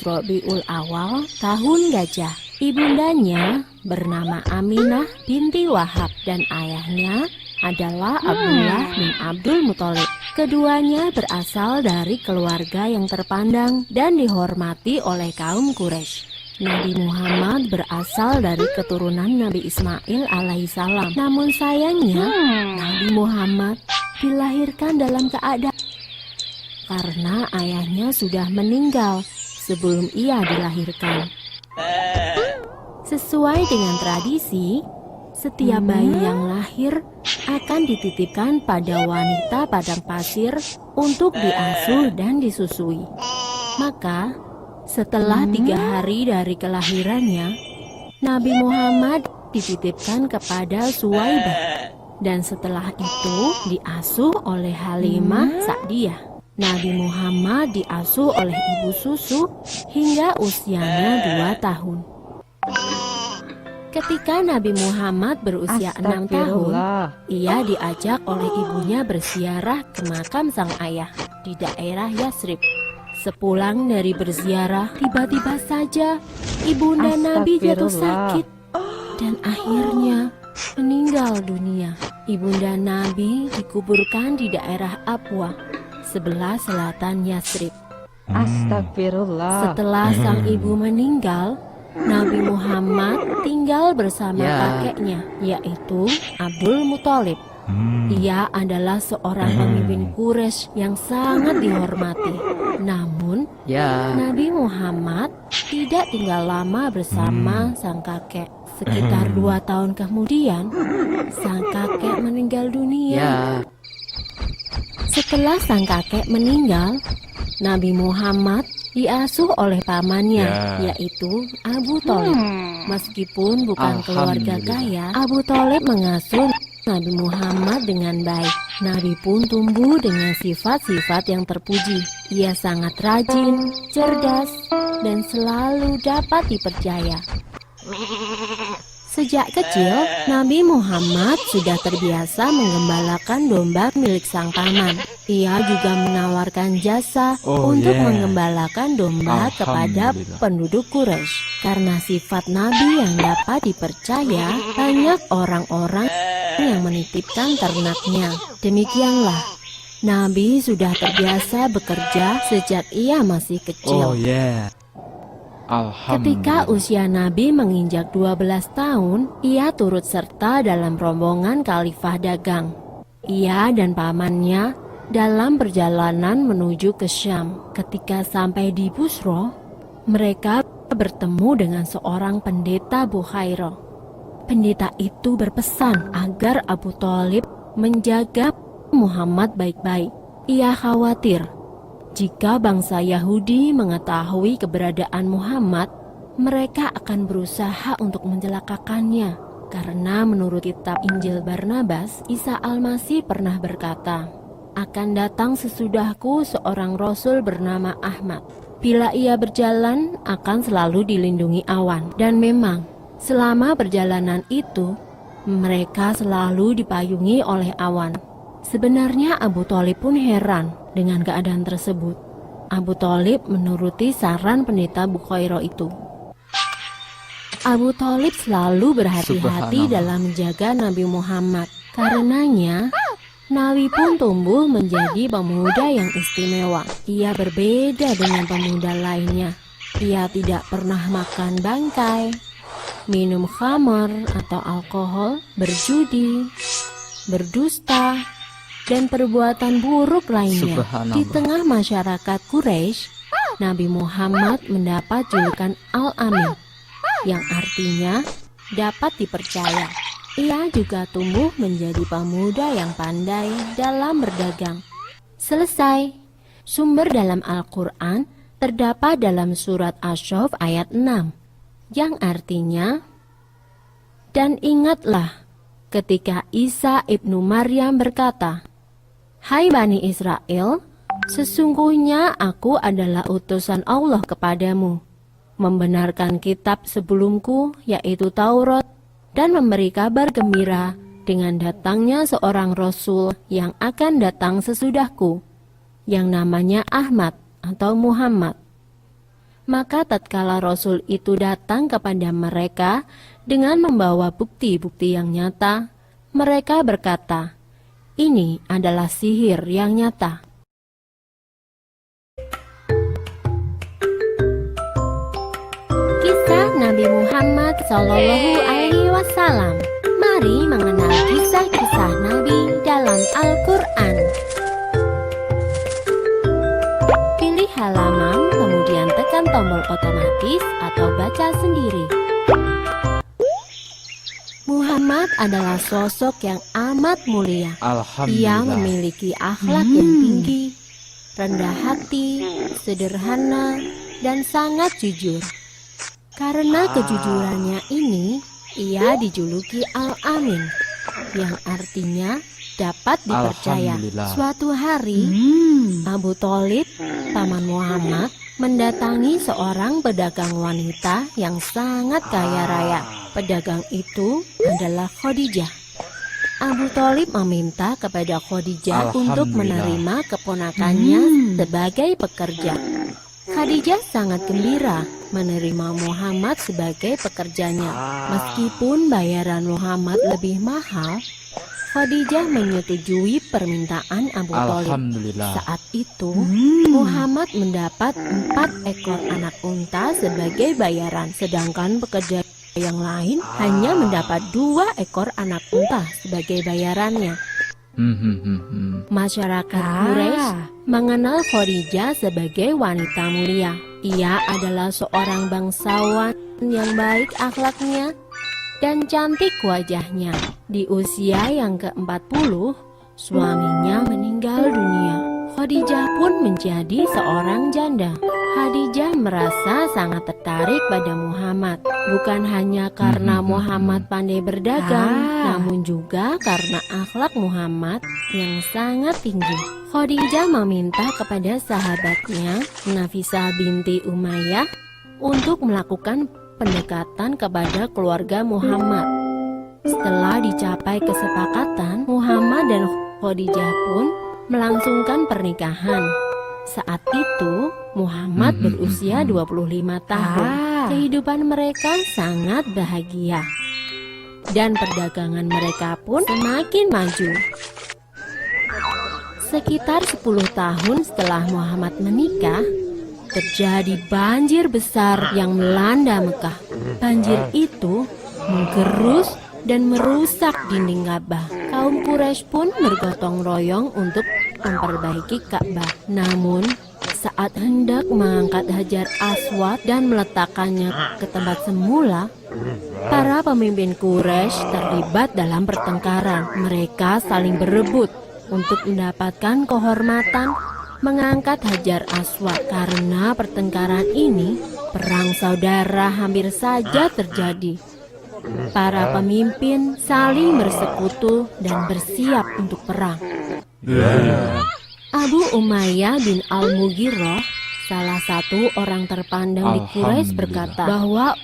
Rabiul Awal tahun gajah. Ibundanya bernama Aminah binti Wahab dan ayahnya adalah Abdullah bin Abdul Muthalib. Keduanya berasal dari keluarga yang terpandang dan dihormati oleh kaum Quraisy. Nabi Muhammad berasal dari keturunan Nabi Ismail alaihissalam. Namun sayangnya, Nabi Muhammad dilahirkan dalam keadaan karena ayahnya sudah meninggal sebelum ia dilahirkan. Sesuai dengan tradisi, setiap bayi yang lahir akan dititipkan pada wanita padang pasir untuk diasuh dan disusui. Maka, setelah 3 hari dari kelahirannya, Nabi Muhammad dititipkan kepada Suwaibah. Dan setelah itu diasuh oleh Halimah Sa'diyah. Nabi Muhammad diasuh oleh ibu susu hingga usianya 2 tahun. Ketika Nabi Muhammad berusia 6 tahun, ia diajak oleh ibunya berziarah ke makam sang ayah di daerah Yasrib. Sepulang dari berziarah, tiba-tiba saja ibunda Nabi jatuh sakit dan akhirnya meninggal dunia. Ibunda Nabi dikuburkan di daerah Abwa, sebelah selatan Yasrib. Astagfirullah. Setelah sang ibu meninggal, Nabi Muhammad tinggal bersama kakeknya, yaitu Abdul Muthalib. Ia adalah seorang pemimpin Quraisy yang sangat dihormati. Namun, Nabi Muhammad tidak tinggal lama bersama sang kakek. Sekitar 2 tahun kemudian, sang kakek meninggal dunia. Setelah sang kakek meninggal, Nabi Muhammad diasuh oleh pamannya, yaitu Abu Thalib. Meskipun bukan keluarga kaya, Abu Thalib mengasuh Nabi Muhammad dengan baik. Nabi pun tumbuh dengan sifat-sifat yang terpuji. Ia sangat rajin, cerdas, dan selalu dapat dipercaya. Sejak kecil, Nabi Muhammad sudah terbiasa menggembalakan domba milik sang paman. Ia juga menawarkan jasa untuk menggembalakan domba kepada penduduk Quraisy. Karena sifat Nabi yang dapat dipercaya, banyak orang-orang yang menitipkan ternaknya. Demikianlah, Nabi sudah terbiasa bekerja sejak ia masih kecil. Ketika usia Nabi menginjak 12 tahun, ia turut serta dalam rombongan khalifah dagang. Ia dan pamannya dalam perjalanan menuju ke Syam. Ketika sampai di Busro, mereka bertemu dengan seorang pendeta Bukhairah. Pendeta itu berpesan agar Abu Thalib menjaga Muhammad baik-baik. Ia khawatir jika bangsa Yahudi mengetahui keberadaan Muhammad, mereka akan berusaha untuk mencelakakannya. Karena menurut kitab Injil Barnabas, Isa Al-Masih pernah berkata, "Akan datang sesudahku seorang rasul bernama Ahmad. Bila ia berjalan, akan selalu dilindungi awan." Dan memang, selama perjalanan itu, mereka selalu dipayungi oleh awan. Sebenarnya Abu Thalib pun heran dengan keadaan tersebut. Abu Thalib menuruti saran pendeta Bukhairah itu. Abu Thalib selalu berhati-hati Subhanallah. dalam menjaga Nabi Muhammad. Karenanya, Nabi pun tumbuh menjadi pemuda yang istimewa. Ia berbeda dengan pemuda lainnya. Ia tidak pernah makan bangkai, minum khamar atau alkohol, berjudi, berdusta, dan perbuatan buruk lainnya. Subhanallah. Di tengah masyarakat Quraisy, Nabi Muhammad mendapat julukan Al-Amin, yang artinya dapat dipercaya. Ia juga tumbuh menjadi pemuda yang pandai dalam berdagang. Selesai. Sumber dalam Al-Quran terdapat dalam surat Asy-Syaff ayat 6, yang artinya, dan ingatlah ketika Isa ibnu Maryam berkata, "Hai Bani Israel, sesungguhnya aku adalah utusan Allah kepadamu, membenarkan kitab sebelumku yaitu Taurat, dan memberi kabar gembira dengan datangnya seorang Rasul yang akan datang sesudahku, yang namanya Ahmad atau Muhammad." Maka tatkala Rasul itu datang kepada mereka dengan membawa bukti-bukti yang nyata, mereka berkata, "Ini adalah sihir yang nyata." Kisah Nabi Muhammad SAW. Mari mengenal kisah-kisah Nabi dalam Al-Quran. Pilih halaman, kemudian tekan tombol otomatis atau baca sendiri. Muhammad adalah sosok yang amat mulia. Ia Alhamdulillah. memiliki akhlak yang tinggi, rendah hati, sederhana, dan sangat jujur. Karena kejujurannya ini, ia dijuluki Al-Amin, yang artinya dapat dipercaya. Alhamdulillah. Suatu hari, Abu Thalib, paman Muhammad, mendatangi seorang pedagang wanita yang sangat kaya raya. Pedagang itu adalah Khadijah. Abu Thalib meminta kepada Khadijah untuk Alhamdulillah. menerima keponakannya sebagai pekerja. Khadijah sangat gembira menerima Muhammad sebagai pekerjanya. Meskipun bayaran Muhammad lebih mahal, Khadijah menyetujui permintaan Abu Thalib. Alhamdulillah. Saat itu, Muhammad mendapat 4 ekor anak unta sebagai bayaran, sedangkan pekerja yang lain hanya mendapat 2 ekor anak unta sebagai bayarannya. Masyarakat Quraisy mengenal Khadijah sebagai wanita mulia. Ia adalah seorang bangsawan yang baik akhlaknya dan cantik wajahnya. Di usia yang ke-40, suaminya meninggal dunia. Khadijah pun menjadi seorang janda. Khadijah merasa sangat tertarik pada Muhammad, bukan hanya karena Muhammad pandai berdagang, namun juga karena akhlak Muhammad yang sangat tinggi. Khadijah meminta kepada sahabatnya, Nafisah binti Umayyah, untuk melakukan pendekatan kepada keluarga Muhammad. Setelah dicapai kesepakatan, Muhammad dan Khadijah pun melangsungkan pernikahan. Saat itu, Muhammad berusia 25 tahun. Kehidupan mereka sangat bahagia. Dan perdagangan mereka pun semakin maju. Sekitar 10 tahun setelah Muhammad menikah, terjadi banjir besar yang melanda Mekah. Banjir itu menggerus dan merusak dinding Ka'bah. Kaum Quraisy pun bergotong royong untuk memperbaiki Ka'bah. Namun, saat hendak mengangkat Hajar Aswad dan meletakkannya ke tempat semula, para pemimpin Quraisy terlibat dalam pertengkaran. Mereka saling berebut untuk mendapatkan kehormatan mengangkat Hajar Aswad. Karena pertengkaran ini, perang saudara hampir saja terjadi. Para pemimpin saling bersekutu dan bersiap untuk perang. Abu Umayyah bin Al-Mughirah, salah satu orang terpandang di Quraisy, berkata bahwa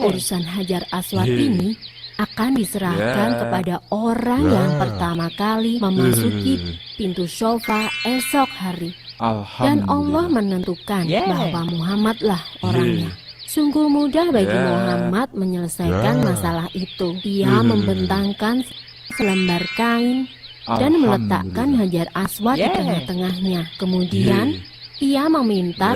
urusan Hajar Aswad ini akan diserahkan Ya. kepada orang yang pertama kali memasuki pintu syurga esok hari. Dan Allah menentukan bahwa Muhammadlah orangnya. Sungguh mudah bagi Muhammad menyelesaikan masalah itu. Ia membentangkan selembar kain dan meletakkan Hajar Aswad di tengah-tengahnya. Kemudian ia meminta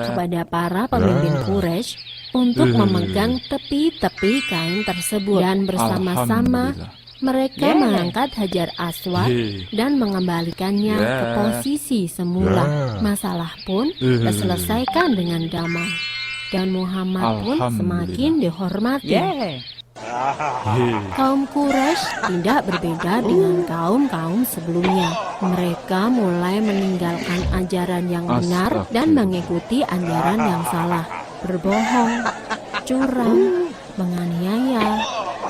kepada para pemimpin Quraisy untuk memegang tepi-tepi kain tersebut, dan bersama-sama mereka mengangkat Hajar Aswad dan mengembalikannya ke posisi semula. Masalah pun terselesaikan dengan damai, dan Muhammad pun semakin dihormati. Kaum Quraisy tidak berbeda dengan kaum-kaum sebelumnya. Mereka mulai meninggalkan ajaran yang benar dan mengikuti ajaran yang salah. Berbohong, curang, menganiaya,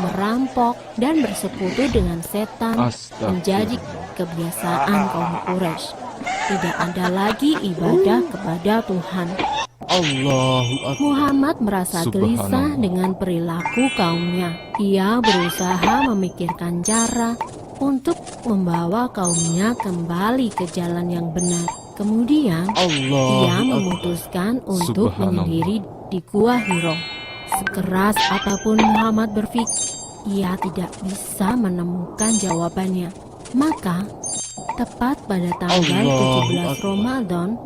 merampok, dan bersekutu dengan setan menjadi kebiasaan kaum Quraisy. Tidak ada lagi ibadah kepada Tuhan. Muhammad merasa gelisah dengan perilaku kaumnya. Ia berusaha memikirkan cara untuk membawa kaumnya kembali ke jalan yang benar. Kemudian ia memutuskan untuk menyendiri di Gua Hiro. Sekeras apapun Muhammad berpikir, ia tidak bisa menemukan jawabannya. Maka tepat pada tanggal 17 Ramadan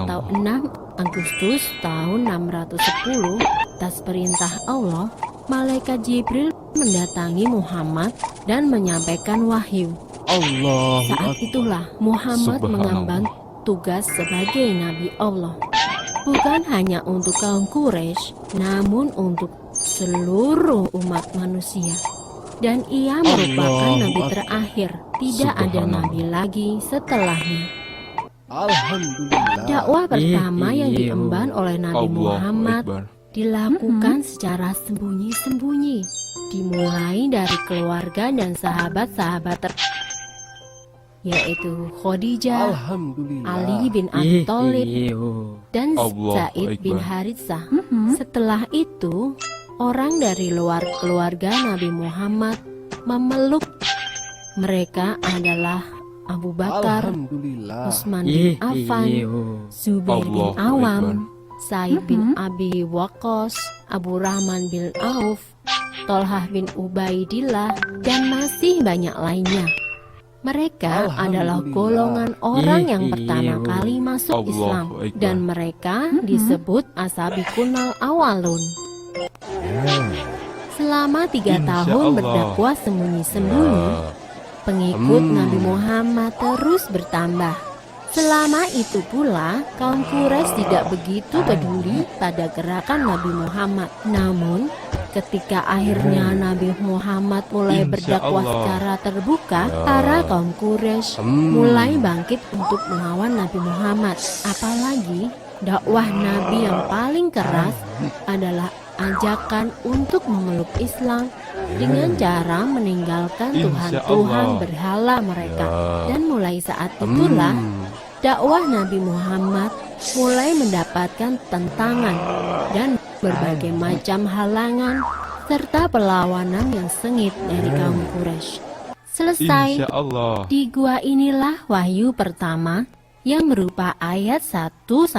atau 6 Agustus tahun 610, atas perintah Allah, malaikat Jibril mendatangi Muhammad dan menyampaikan wahyu. Saat itulah Muhammad mengemban tugas sebagai Nabi Allah, bukan hanya untuk kaum Quraisy, namun untuk seluruh umat manusia. Dan ia merupakan nabi terakhir, tidak ada nabi lagi setelahnya. Dakwah pertama yang diemban oleh Nabi Muhammad dilakukan secara sembunyi-sembunyi, dimulai dari keluarga dan sahabat-sahabat yaitu Khadijah, Ali bin Abi Thalib, dan Zaid bin Haritsah. Setelah itu, orang dari luar keluarga Nabi Muhammad memeluk. Mereka adalah Abu Bakar, Utsman bin Affan, Zubair bin Awam, Sa'id bin Abi Waqqas, Abu Rahman bin Auf, Tolhah bin Ubaidillah, dan masih banyak lainnya. Mereka adalah golongan orang yang pertama kali masuk Islam, dan mereka disebut Asabiqunal Awalun. Selama 3 tahun berdakwah sembunyi-sembunyi, pengikut Nabi Muhammad terus bertambah. Selama itu pula, kaum Quraisy tidak begitu peduli pada gerakan Nabi Muhammad. Namun, ketika akhirnya Nabi Muhammad mulai berdakwah secara terbuka, para kaum Quraisy mulai bangkit untuk melawan Nabi Muhammad. Apalagi, dakwah Nabi yang paling keras adalah ajakan untuk memeluk Islam dengan cara meninggalkan Tuhan-Tuhan berhala mereka. Dan mulai saat itulah dakwah Nabi Muhammad mulai mendapatkan tantangan dan berbagai macam halangan serta perlawanan yang sengit dari kaum Quraisy. Selesai, di gua inilah wahyu pertama yang berupa ayat 1-5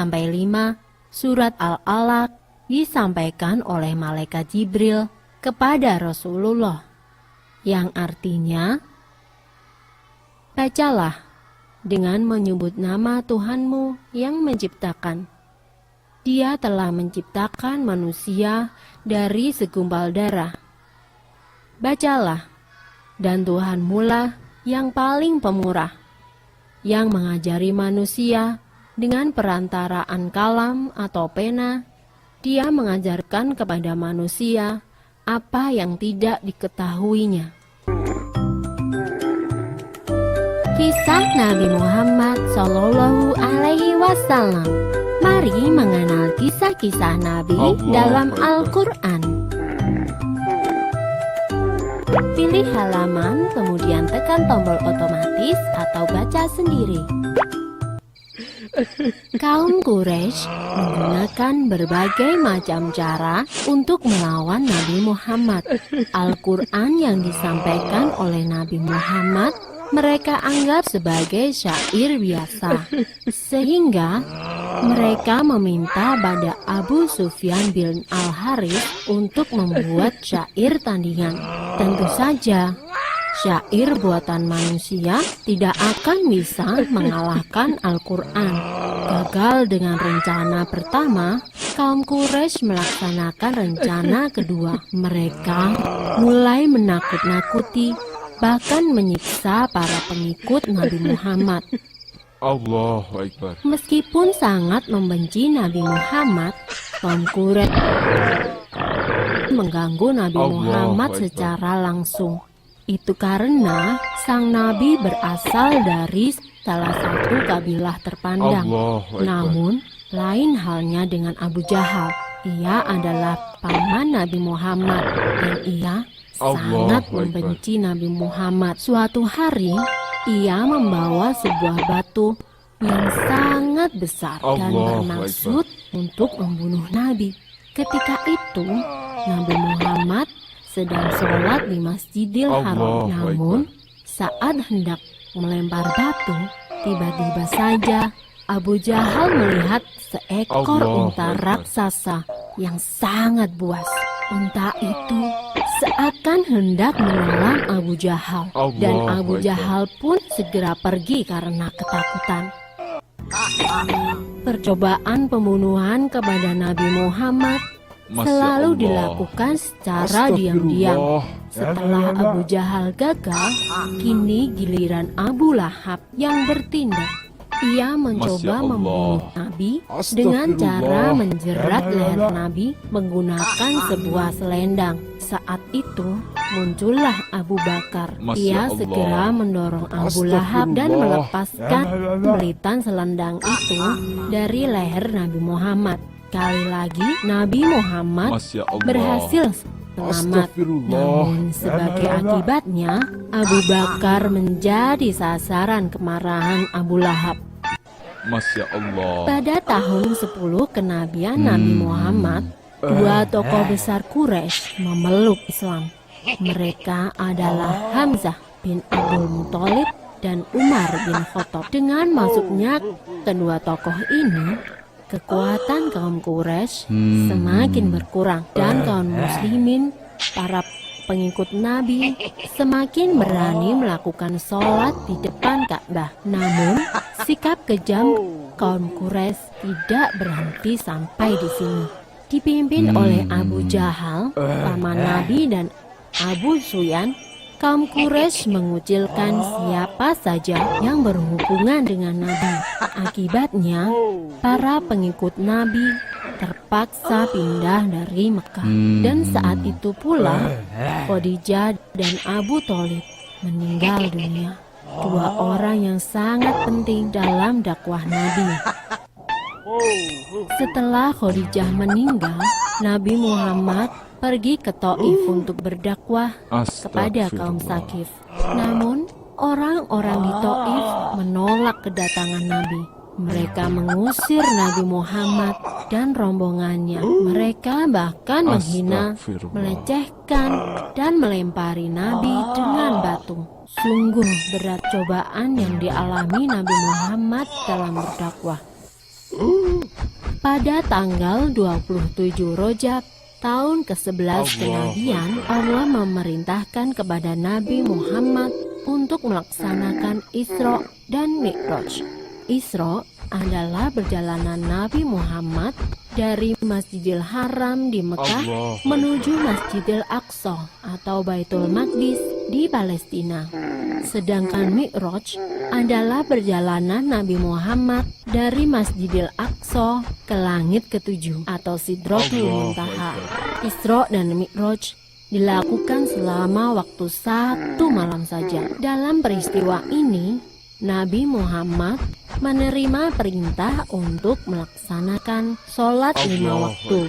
surat Al-Alaq disampaikan oleh malaikat Jibril kepada Rasulullah, yang artinya, bacalah dengan menyebut nama Tuhanmu yang menciptakan. Dia telah menciptakan manusia dari segumpal darah. Bacalah, dan Tuhanmulah yang paling pemurah, yang mengajari manusia dengan perantaraan kalam atau pena. Dia mengajarkan kepada manusia apa yang tidak diketahuinya. Kisah Nabi Muhammad Shallallahu Alaihi Wasallam. Mari mengenal kisah-kisah Nabi dalam Al-Quran. Pilih halaman, kemudian tekan tombol otomatis atau baca sendiri. Kaum Quraisy menggunakan berbagai macam cara untuk melawan Nabi Muhammad. Al-Quran yang disampaikan oleh Nabi Muhammad mereka anggap sebagai syair biasa, sehingga mereka meminta pada Abu Sufyan bin Al-Harith untuk membuat syair tandingan. Tentu saja, syair buatan manusia tidak akan bisa mengalahkan Al-Quran. Gagal dengan rencana pertama, kaum Quraisy melaksanakan rencana kedua. Mereka mulai menakut-nakuti, bahkan menyiksa para pengikut Nabi Muhammad. Allahu Akbar. Meskipun sangat membenci Nabi Muhammad, kaum Quraisy mengganggu Nabi Allahu Muhammad Akbar. secara langsung. Itu karena sang Nabi berasal dari salah satu kabilah terpandang. Allahu Akbar. Namun, lain halnya dengan Abu Jahal. Ia adalah paman Nabi Muhammad dan ia sangat Allahu Akbar. membenci Nabi Muhammad. Suatu hari, ia membawa sebuah batu yang sangat besar dan Allahu bermaksud untuk membunuh Nabi. Ketika itu, Nabi Muhammad sedang sholat di Masjidil Haram. Allahu Namun, saat hendak melempar batu, tiba-tiba saja Abu Jahal melihat seekor Allahu unta Akbar. raksasa yang sangat buas. Unta itu seakan hendak menyerang Abu Jahal, dan Allahu Abu Akbar. Jahal pun segera pergi karena ketakutan. Percobaan pembunuhan kepada Nabi Muhammad Masya selalu Allah. dilakukan secara diam-diam. Astagfirullah. Setelah Abu Jahal gagal, kini giliran Abu Lahab yang bertindak. Ia mencoba Masya Allah. membunuh Nabi dengan cara Astagfirullah. menjerat leher Nabi menggunakan sebuah selendang. Saat itu muncullah Abu Bakar. Masya Ia Allah. segera mendorong Abu Lahab dan Astagfirullah. melepaskan belitan selendang itu dari leher Nabi Muhammad. Kali lagi Nabi Muhammad Masya Allah. berhasil selamat. Astagfirullah. Namun sebagai akibatnya Abu Bakar menjadi sasaran kemarahan Abu Lahab. Masya Allah. Pada tahun 10 kenabian Nabi Muhammad, dua tokoh besar Quraisy memeluk Islam. Mereka adalah Hamzah bin Abdul Muthalib dan Umar bin Khattab. Dengan masuknya kedua tokoh ini, kekuatan kaum Quraisy semakin berkurang dan kaum muslimin, para pengikut Nabi, semakin berani melakukan sholat di depan Ka'bah. Namun, sikap kejam kaum Quraisy tidak berhenti sampai di sini. Dipimpin oleh Abu Jahal, paman Nabi, dan Abu Sufyan, kaum Quraisy mengucilkan siapa saja yang berhubungan dengan Nabi. Akibatnya, para pengikut Nabi terpaksa pindah dari Mekah. Dan saat itu pula, Khadijah dan Abu Thalib meninggal dunia. Dua orang yang sangat penting dalam dakwah Nabi. Setelah Khadijah meninggal, Nabi Muhammad pergi ke Taif untuk berdakwah kepada kaum Sakif. Namun, orang-orang di Taif menolak kedatangan Nabi. Mereka mengusir Nabi Muhammad dan rombongannya. Mereka bahkan menghina, Astagfirullah. melecehkan, dan melempari Nabi dengan batu. Sungguh berat cobaan yang dialami Nabi Muhammad dalam berdakwah. Pada tanggal 27 Rajab tahun ke-11 kenabian, Allah memerintahkan kepada Nabi Muhammad untuk melaksanakan Isra dan Mi'raj. Isra adalah perjalanan Nabi Muhammad dari Masjidil Haram di Mekah Allahu menuju Masjidil Aqsa atau Baitul Maqdis di Palestina. Sedangkan Mi'raj adalah perjalanan Nabi Muhammad dari Masjidil Aqsa ke langit ketujuh atau Sidratul Muntaha. Isra dan Mi'raj dilakukan selama waktu 1 malam saja. Dalam peristiwa ini, Nabi Muhammad menerima perintah untuk melaksanakan sholat 5 waktu.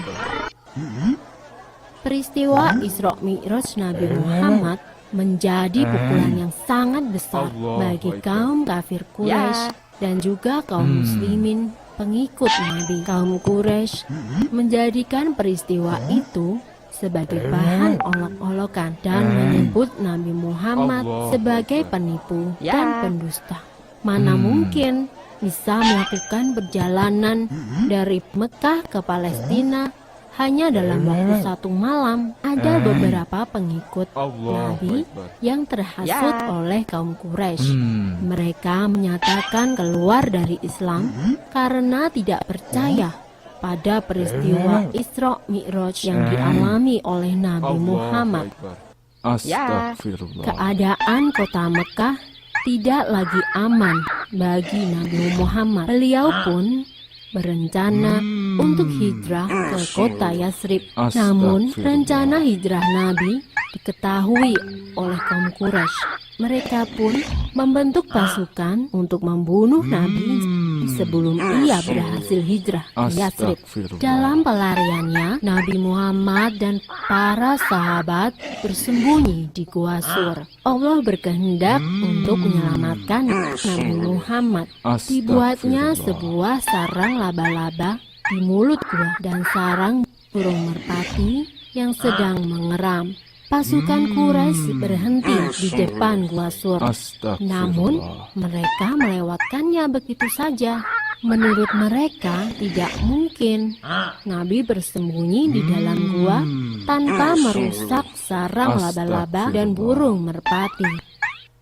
Peristiwa Isra Mi'raj Nabi Muhammad menjadi pukulan yang sangat besar Allahu bagi Akbar. kaum kafir Quraisy dan juga kaum muslimin pengikut Nabi. Kaum Quraisy menjadikan peristiwa itu sebagai bahan olok-olokan dan menyebut Nabi Muhammad Allah sebagai Akbar. penipu Ya. dan pendusta. Mana mungkin bisa melakukan perjalanan dari Mekah ke Palestina hanya dalam waktu 1 malam. Ada beberapa pengikut Allah Nabi Akbar. yang terhasut Ya. oleh kaum Quraisy. Hmm. Mereka menyatakan keluar dari Islam karena tidak percaya pada peristiwa Isra Mi'raj yang dialami oleh Nabi Allah Muhammad. Akbar. Astagfirullah. Keadaan kota Mekah tidak lagi aman bagi Nabi Muhammad. Beliau pun berencana untuk hijrah ke kota Yatsrib. Namun Astagfirullah. rencana hijrah Nabi diketahui oleh kaum Quraisy. Mereka pun membentuk pasukan untuk membunuh Nabi sebelum ia berhasil hijrah ke Yatsrib. Astagfirullah. Dalam pelariannya, Nabi Muhammad dan para sahabat bersembunyi di Gua Sur. Allah berkehendak untuk menyelamatkan Nabi Muhammad. Dibuatnya sebuah sarang laba-laba di mulut gua dan sarang burung merpati yang sedang mengeram. Pasukan Quraisy berhenti di depan Gua Sur. Astagfirullah. Namun, mereka melewatkannya begitu saja. Menurut mereka, tidak mungkin Nabi bersembunyi di dalam gua tanpa merusak sarang laba-laba dan burung merpati.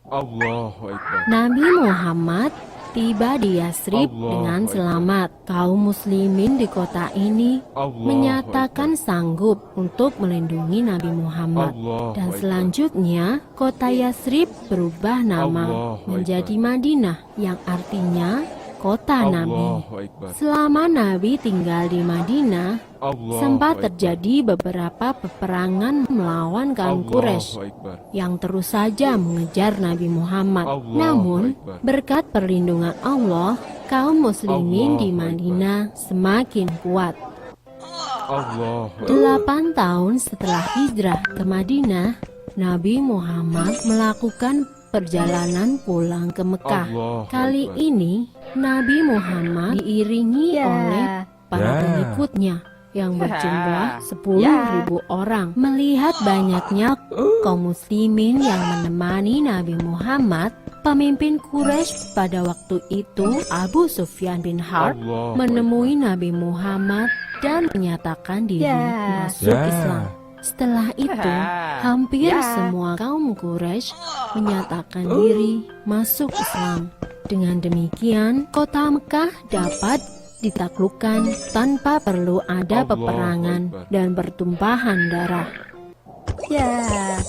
Allahu Akbar. Nabi Muhammad tiba di Yatsrib dengan selamat. Kaum muslimin di kota ini menyatakan sanggup untuk melindungi Nabi Muhammad. Allahu Dan Akbar. selanjutnya, kota Yatsrib berubah nama Allahu menjadi Madinah, yang artinya kota Nabi. Allahu Akbar. Selama Nabi tinggal di Madinah, Allahu sempat Akbar. terjadi beberapa peperangan melawan kaum Allahu Quraisy Akbar. yang terus saja mengejar Nabi Muhammad. Allahu Namun, Akbar. berkat perlindungan Allah, kaum muslimin di Allahu Madinah semakin kuat. Allahu Akbar. 8 tahun setelah hijrah ke Madinah, Nabi Muhammad melakukan perjalanan pulang ke Mekah. Allahu Kali Akbar. ini, Nabi Muhammad diiringi Ya. oleh para pengikutnya yang berjumlah 10.000 orang. Melihat banyaknya kaum muslimin yang menemani Nabi Muhammad, pemimpin Quraisy pada waktu itu, Abu Sufyan bin Harb, Allahu menemui Nabi Muhammad dan menyatakan diri Ya. masuk Islam. Setelah itu, hampir semua kaum Quraisy menyatakan diri masuk Islam. Dengan demikian, kota Mekah dapat ditaklukkan tanpa perlu ada Allahu peperangan Akbar. dan pertumpahan darah. Ya.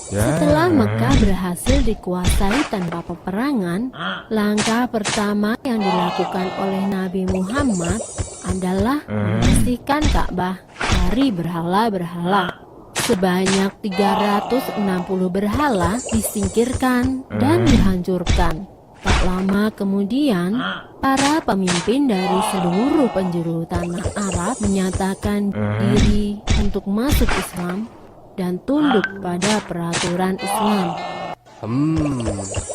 Setelah Mekah berhasil dikuasai tanpa peperangan, langkah pertama yang dilakukan oleh Nabi Muhammad adalah membersihkan Ka'bah dari berhala-berhala. Sebanyak 360 berhala disingkirkan dan dihancurkan. Tak lama kemudian, para pemimpin dari seluruh penjuru tanah Arab menyatakan diri untuk masuk Islam dan tunduk pada peraturan Islam.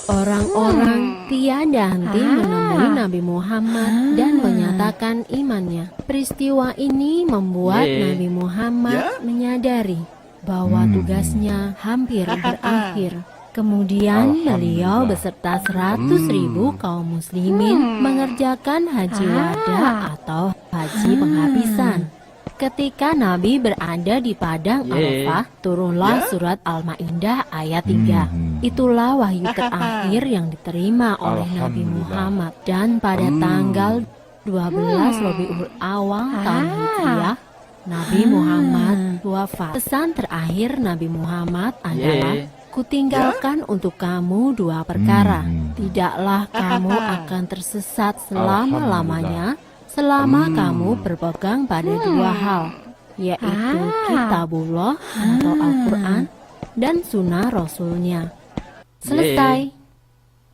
Orang-orang tiada henti menemui Nabi Muhammad dan menyatakan imannya. Peristiwa ini membuat Nabi Muhammad menyadari bahwa tugasnya hampir berakhir. Kemudian beliau beserta 100.000 kaum muslimin mengerjakan haji wada atau haji penghabisan. Ketika Nabi berada di padang Arafah, turunlah surat Al-Maidah ayat 3. Itulah wahyu terakhir yang diterima oleh Nabi Muhammad. Dan pada tanggal 12 Rabiul Awal tahun Hijriah, Nabi Muhammad wafat. Pesan terakhir Nabi Muhammad adalah, kutinggalkan untuk kamu 2 perkara. Tidaklah kamu akan tersesat selama-lamanya selama kamu berpegang pada 2 hal, yaitu Kitabullah atau Al-Quran dan Sunnah Rasulnya. Selesai.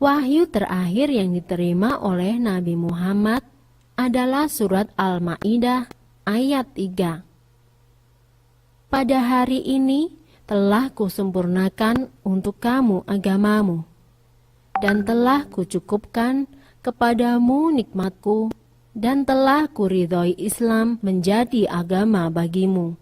Wahyu terakhir yang diterima oleh Nabi Muhammad adalah surat Al-Maidah ayat 3. Pada hari ini telah kusempurnakan untuk kamu agamamu, dan telah kucukupkan kepadamu nikmatku, dan telah kuridhoi Islam menjadi agama bagimu.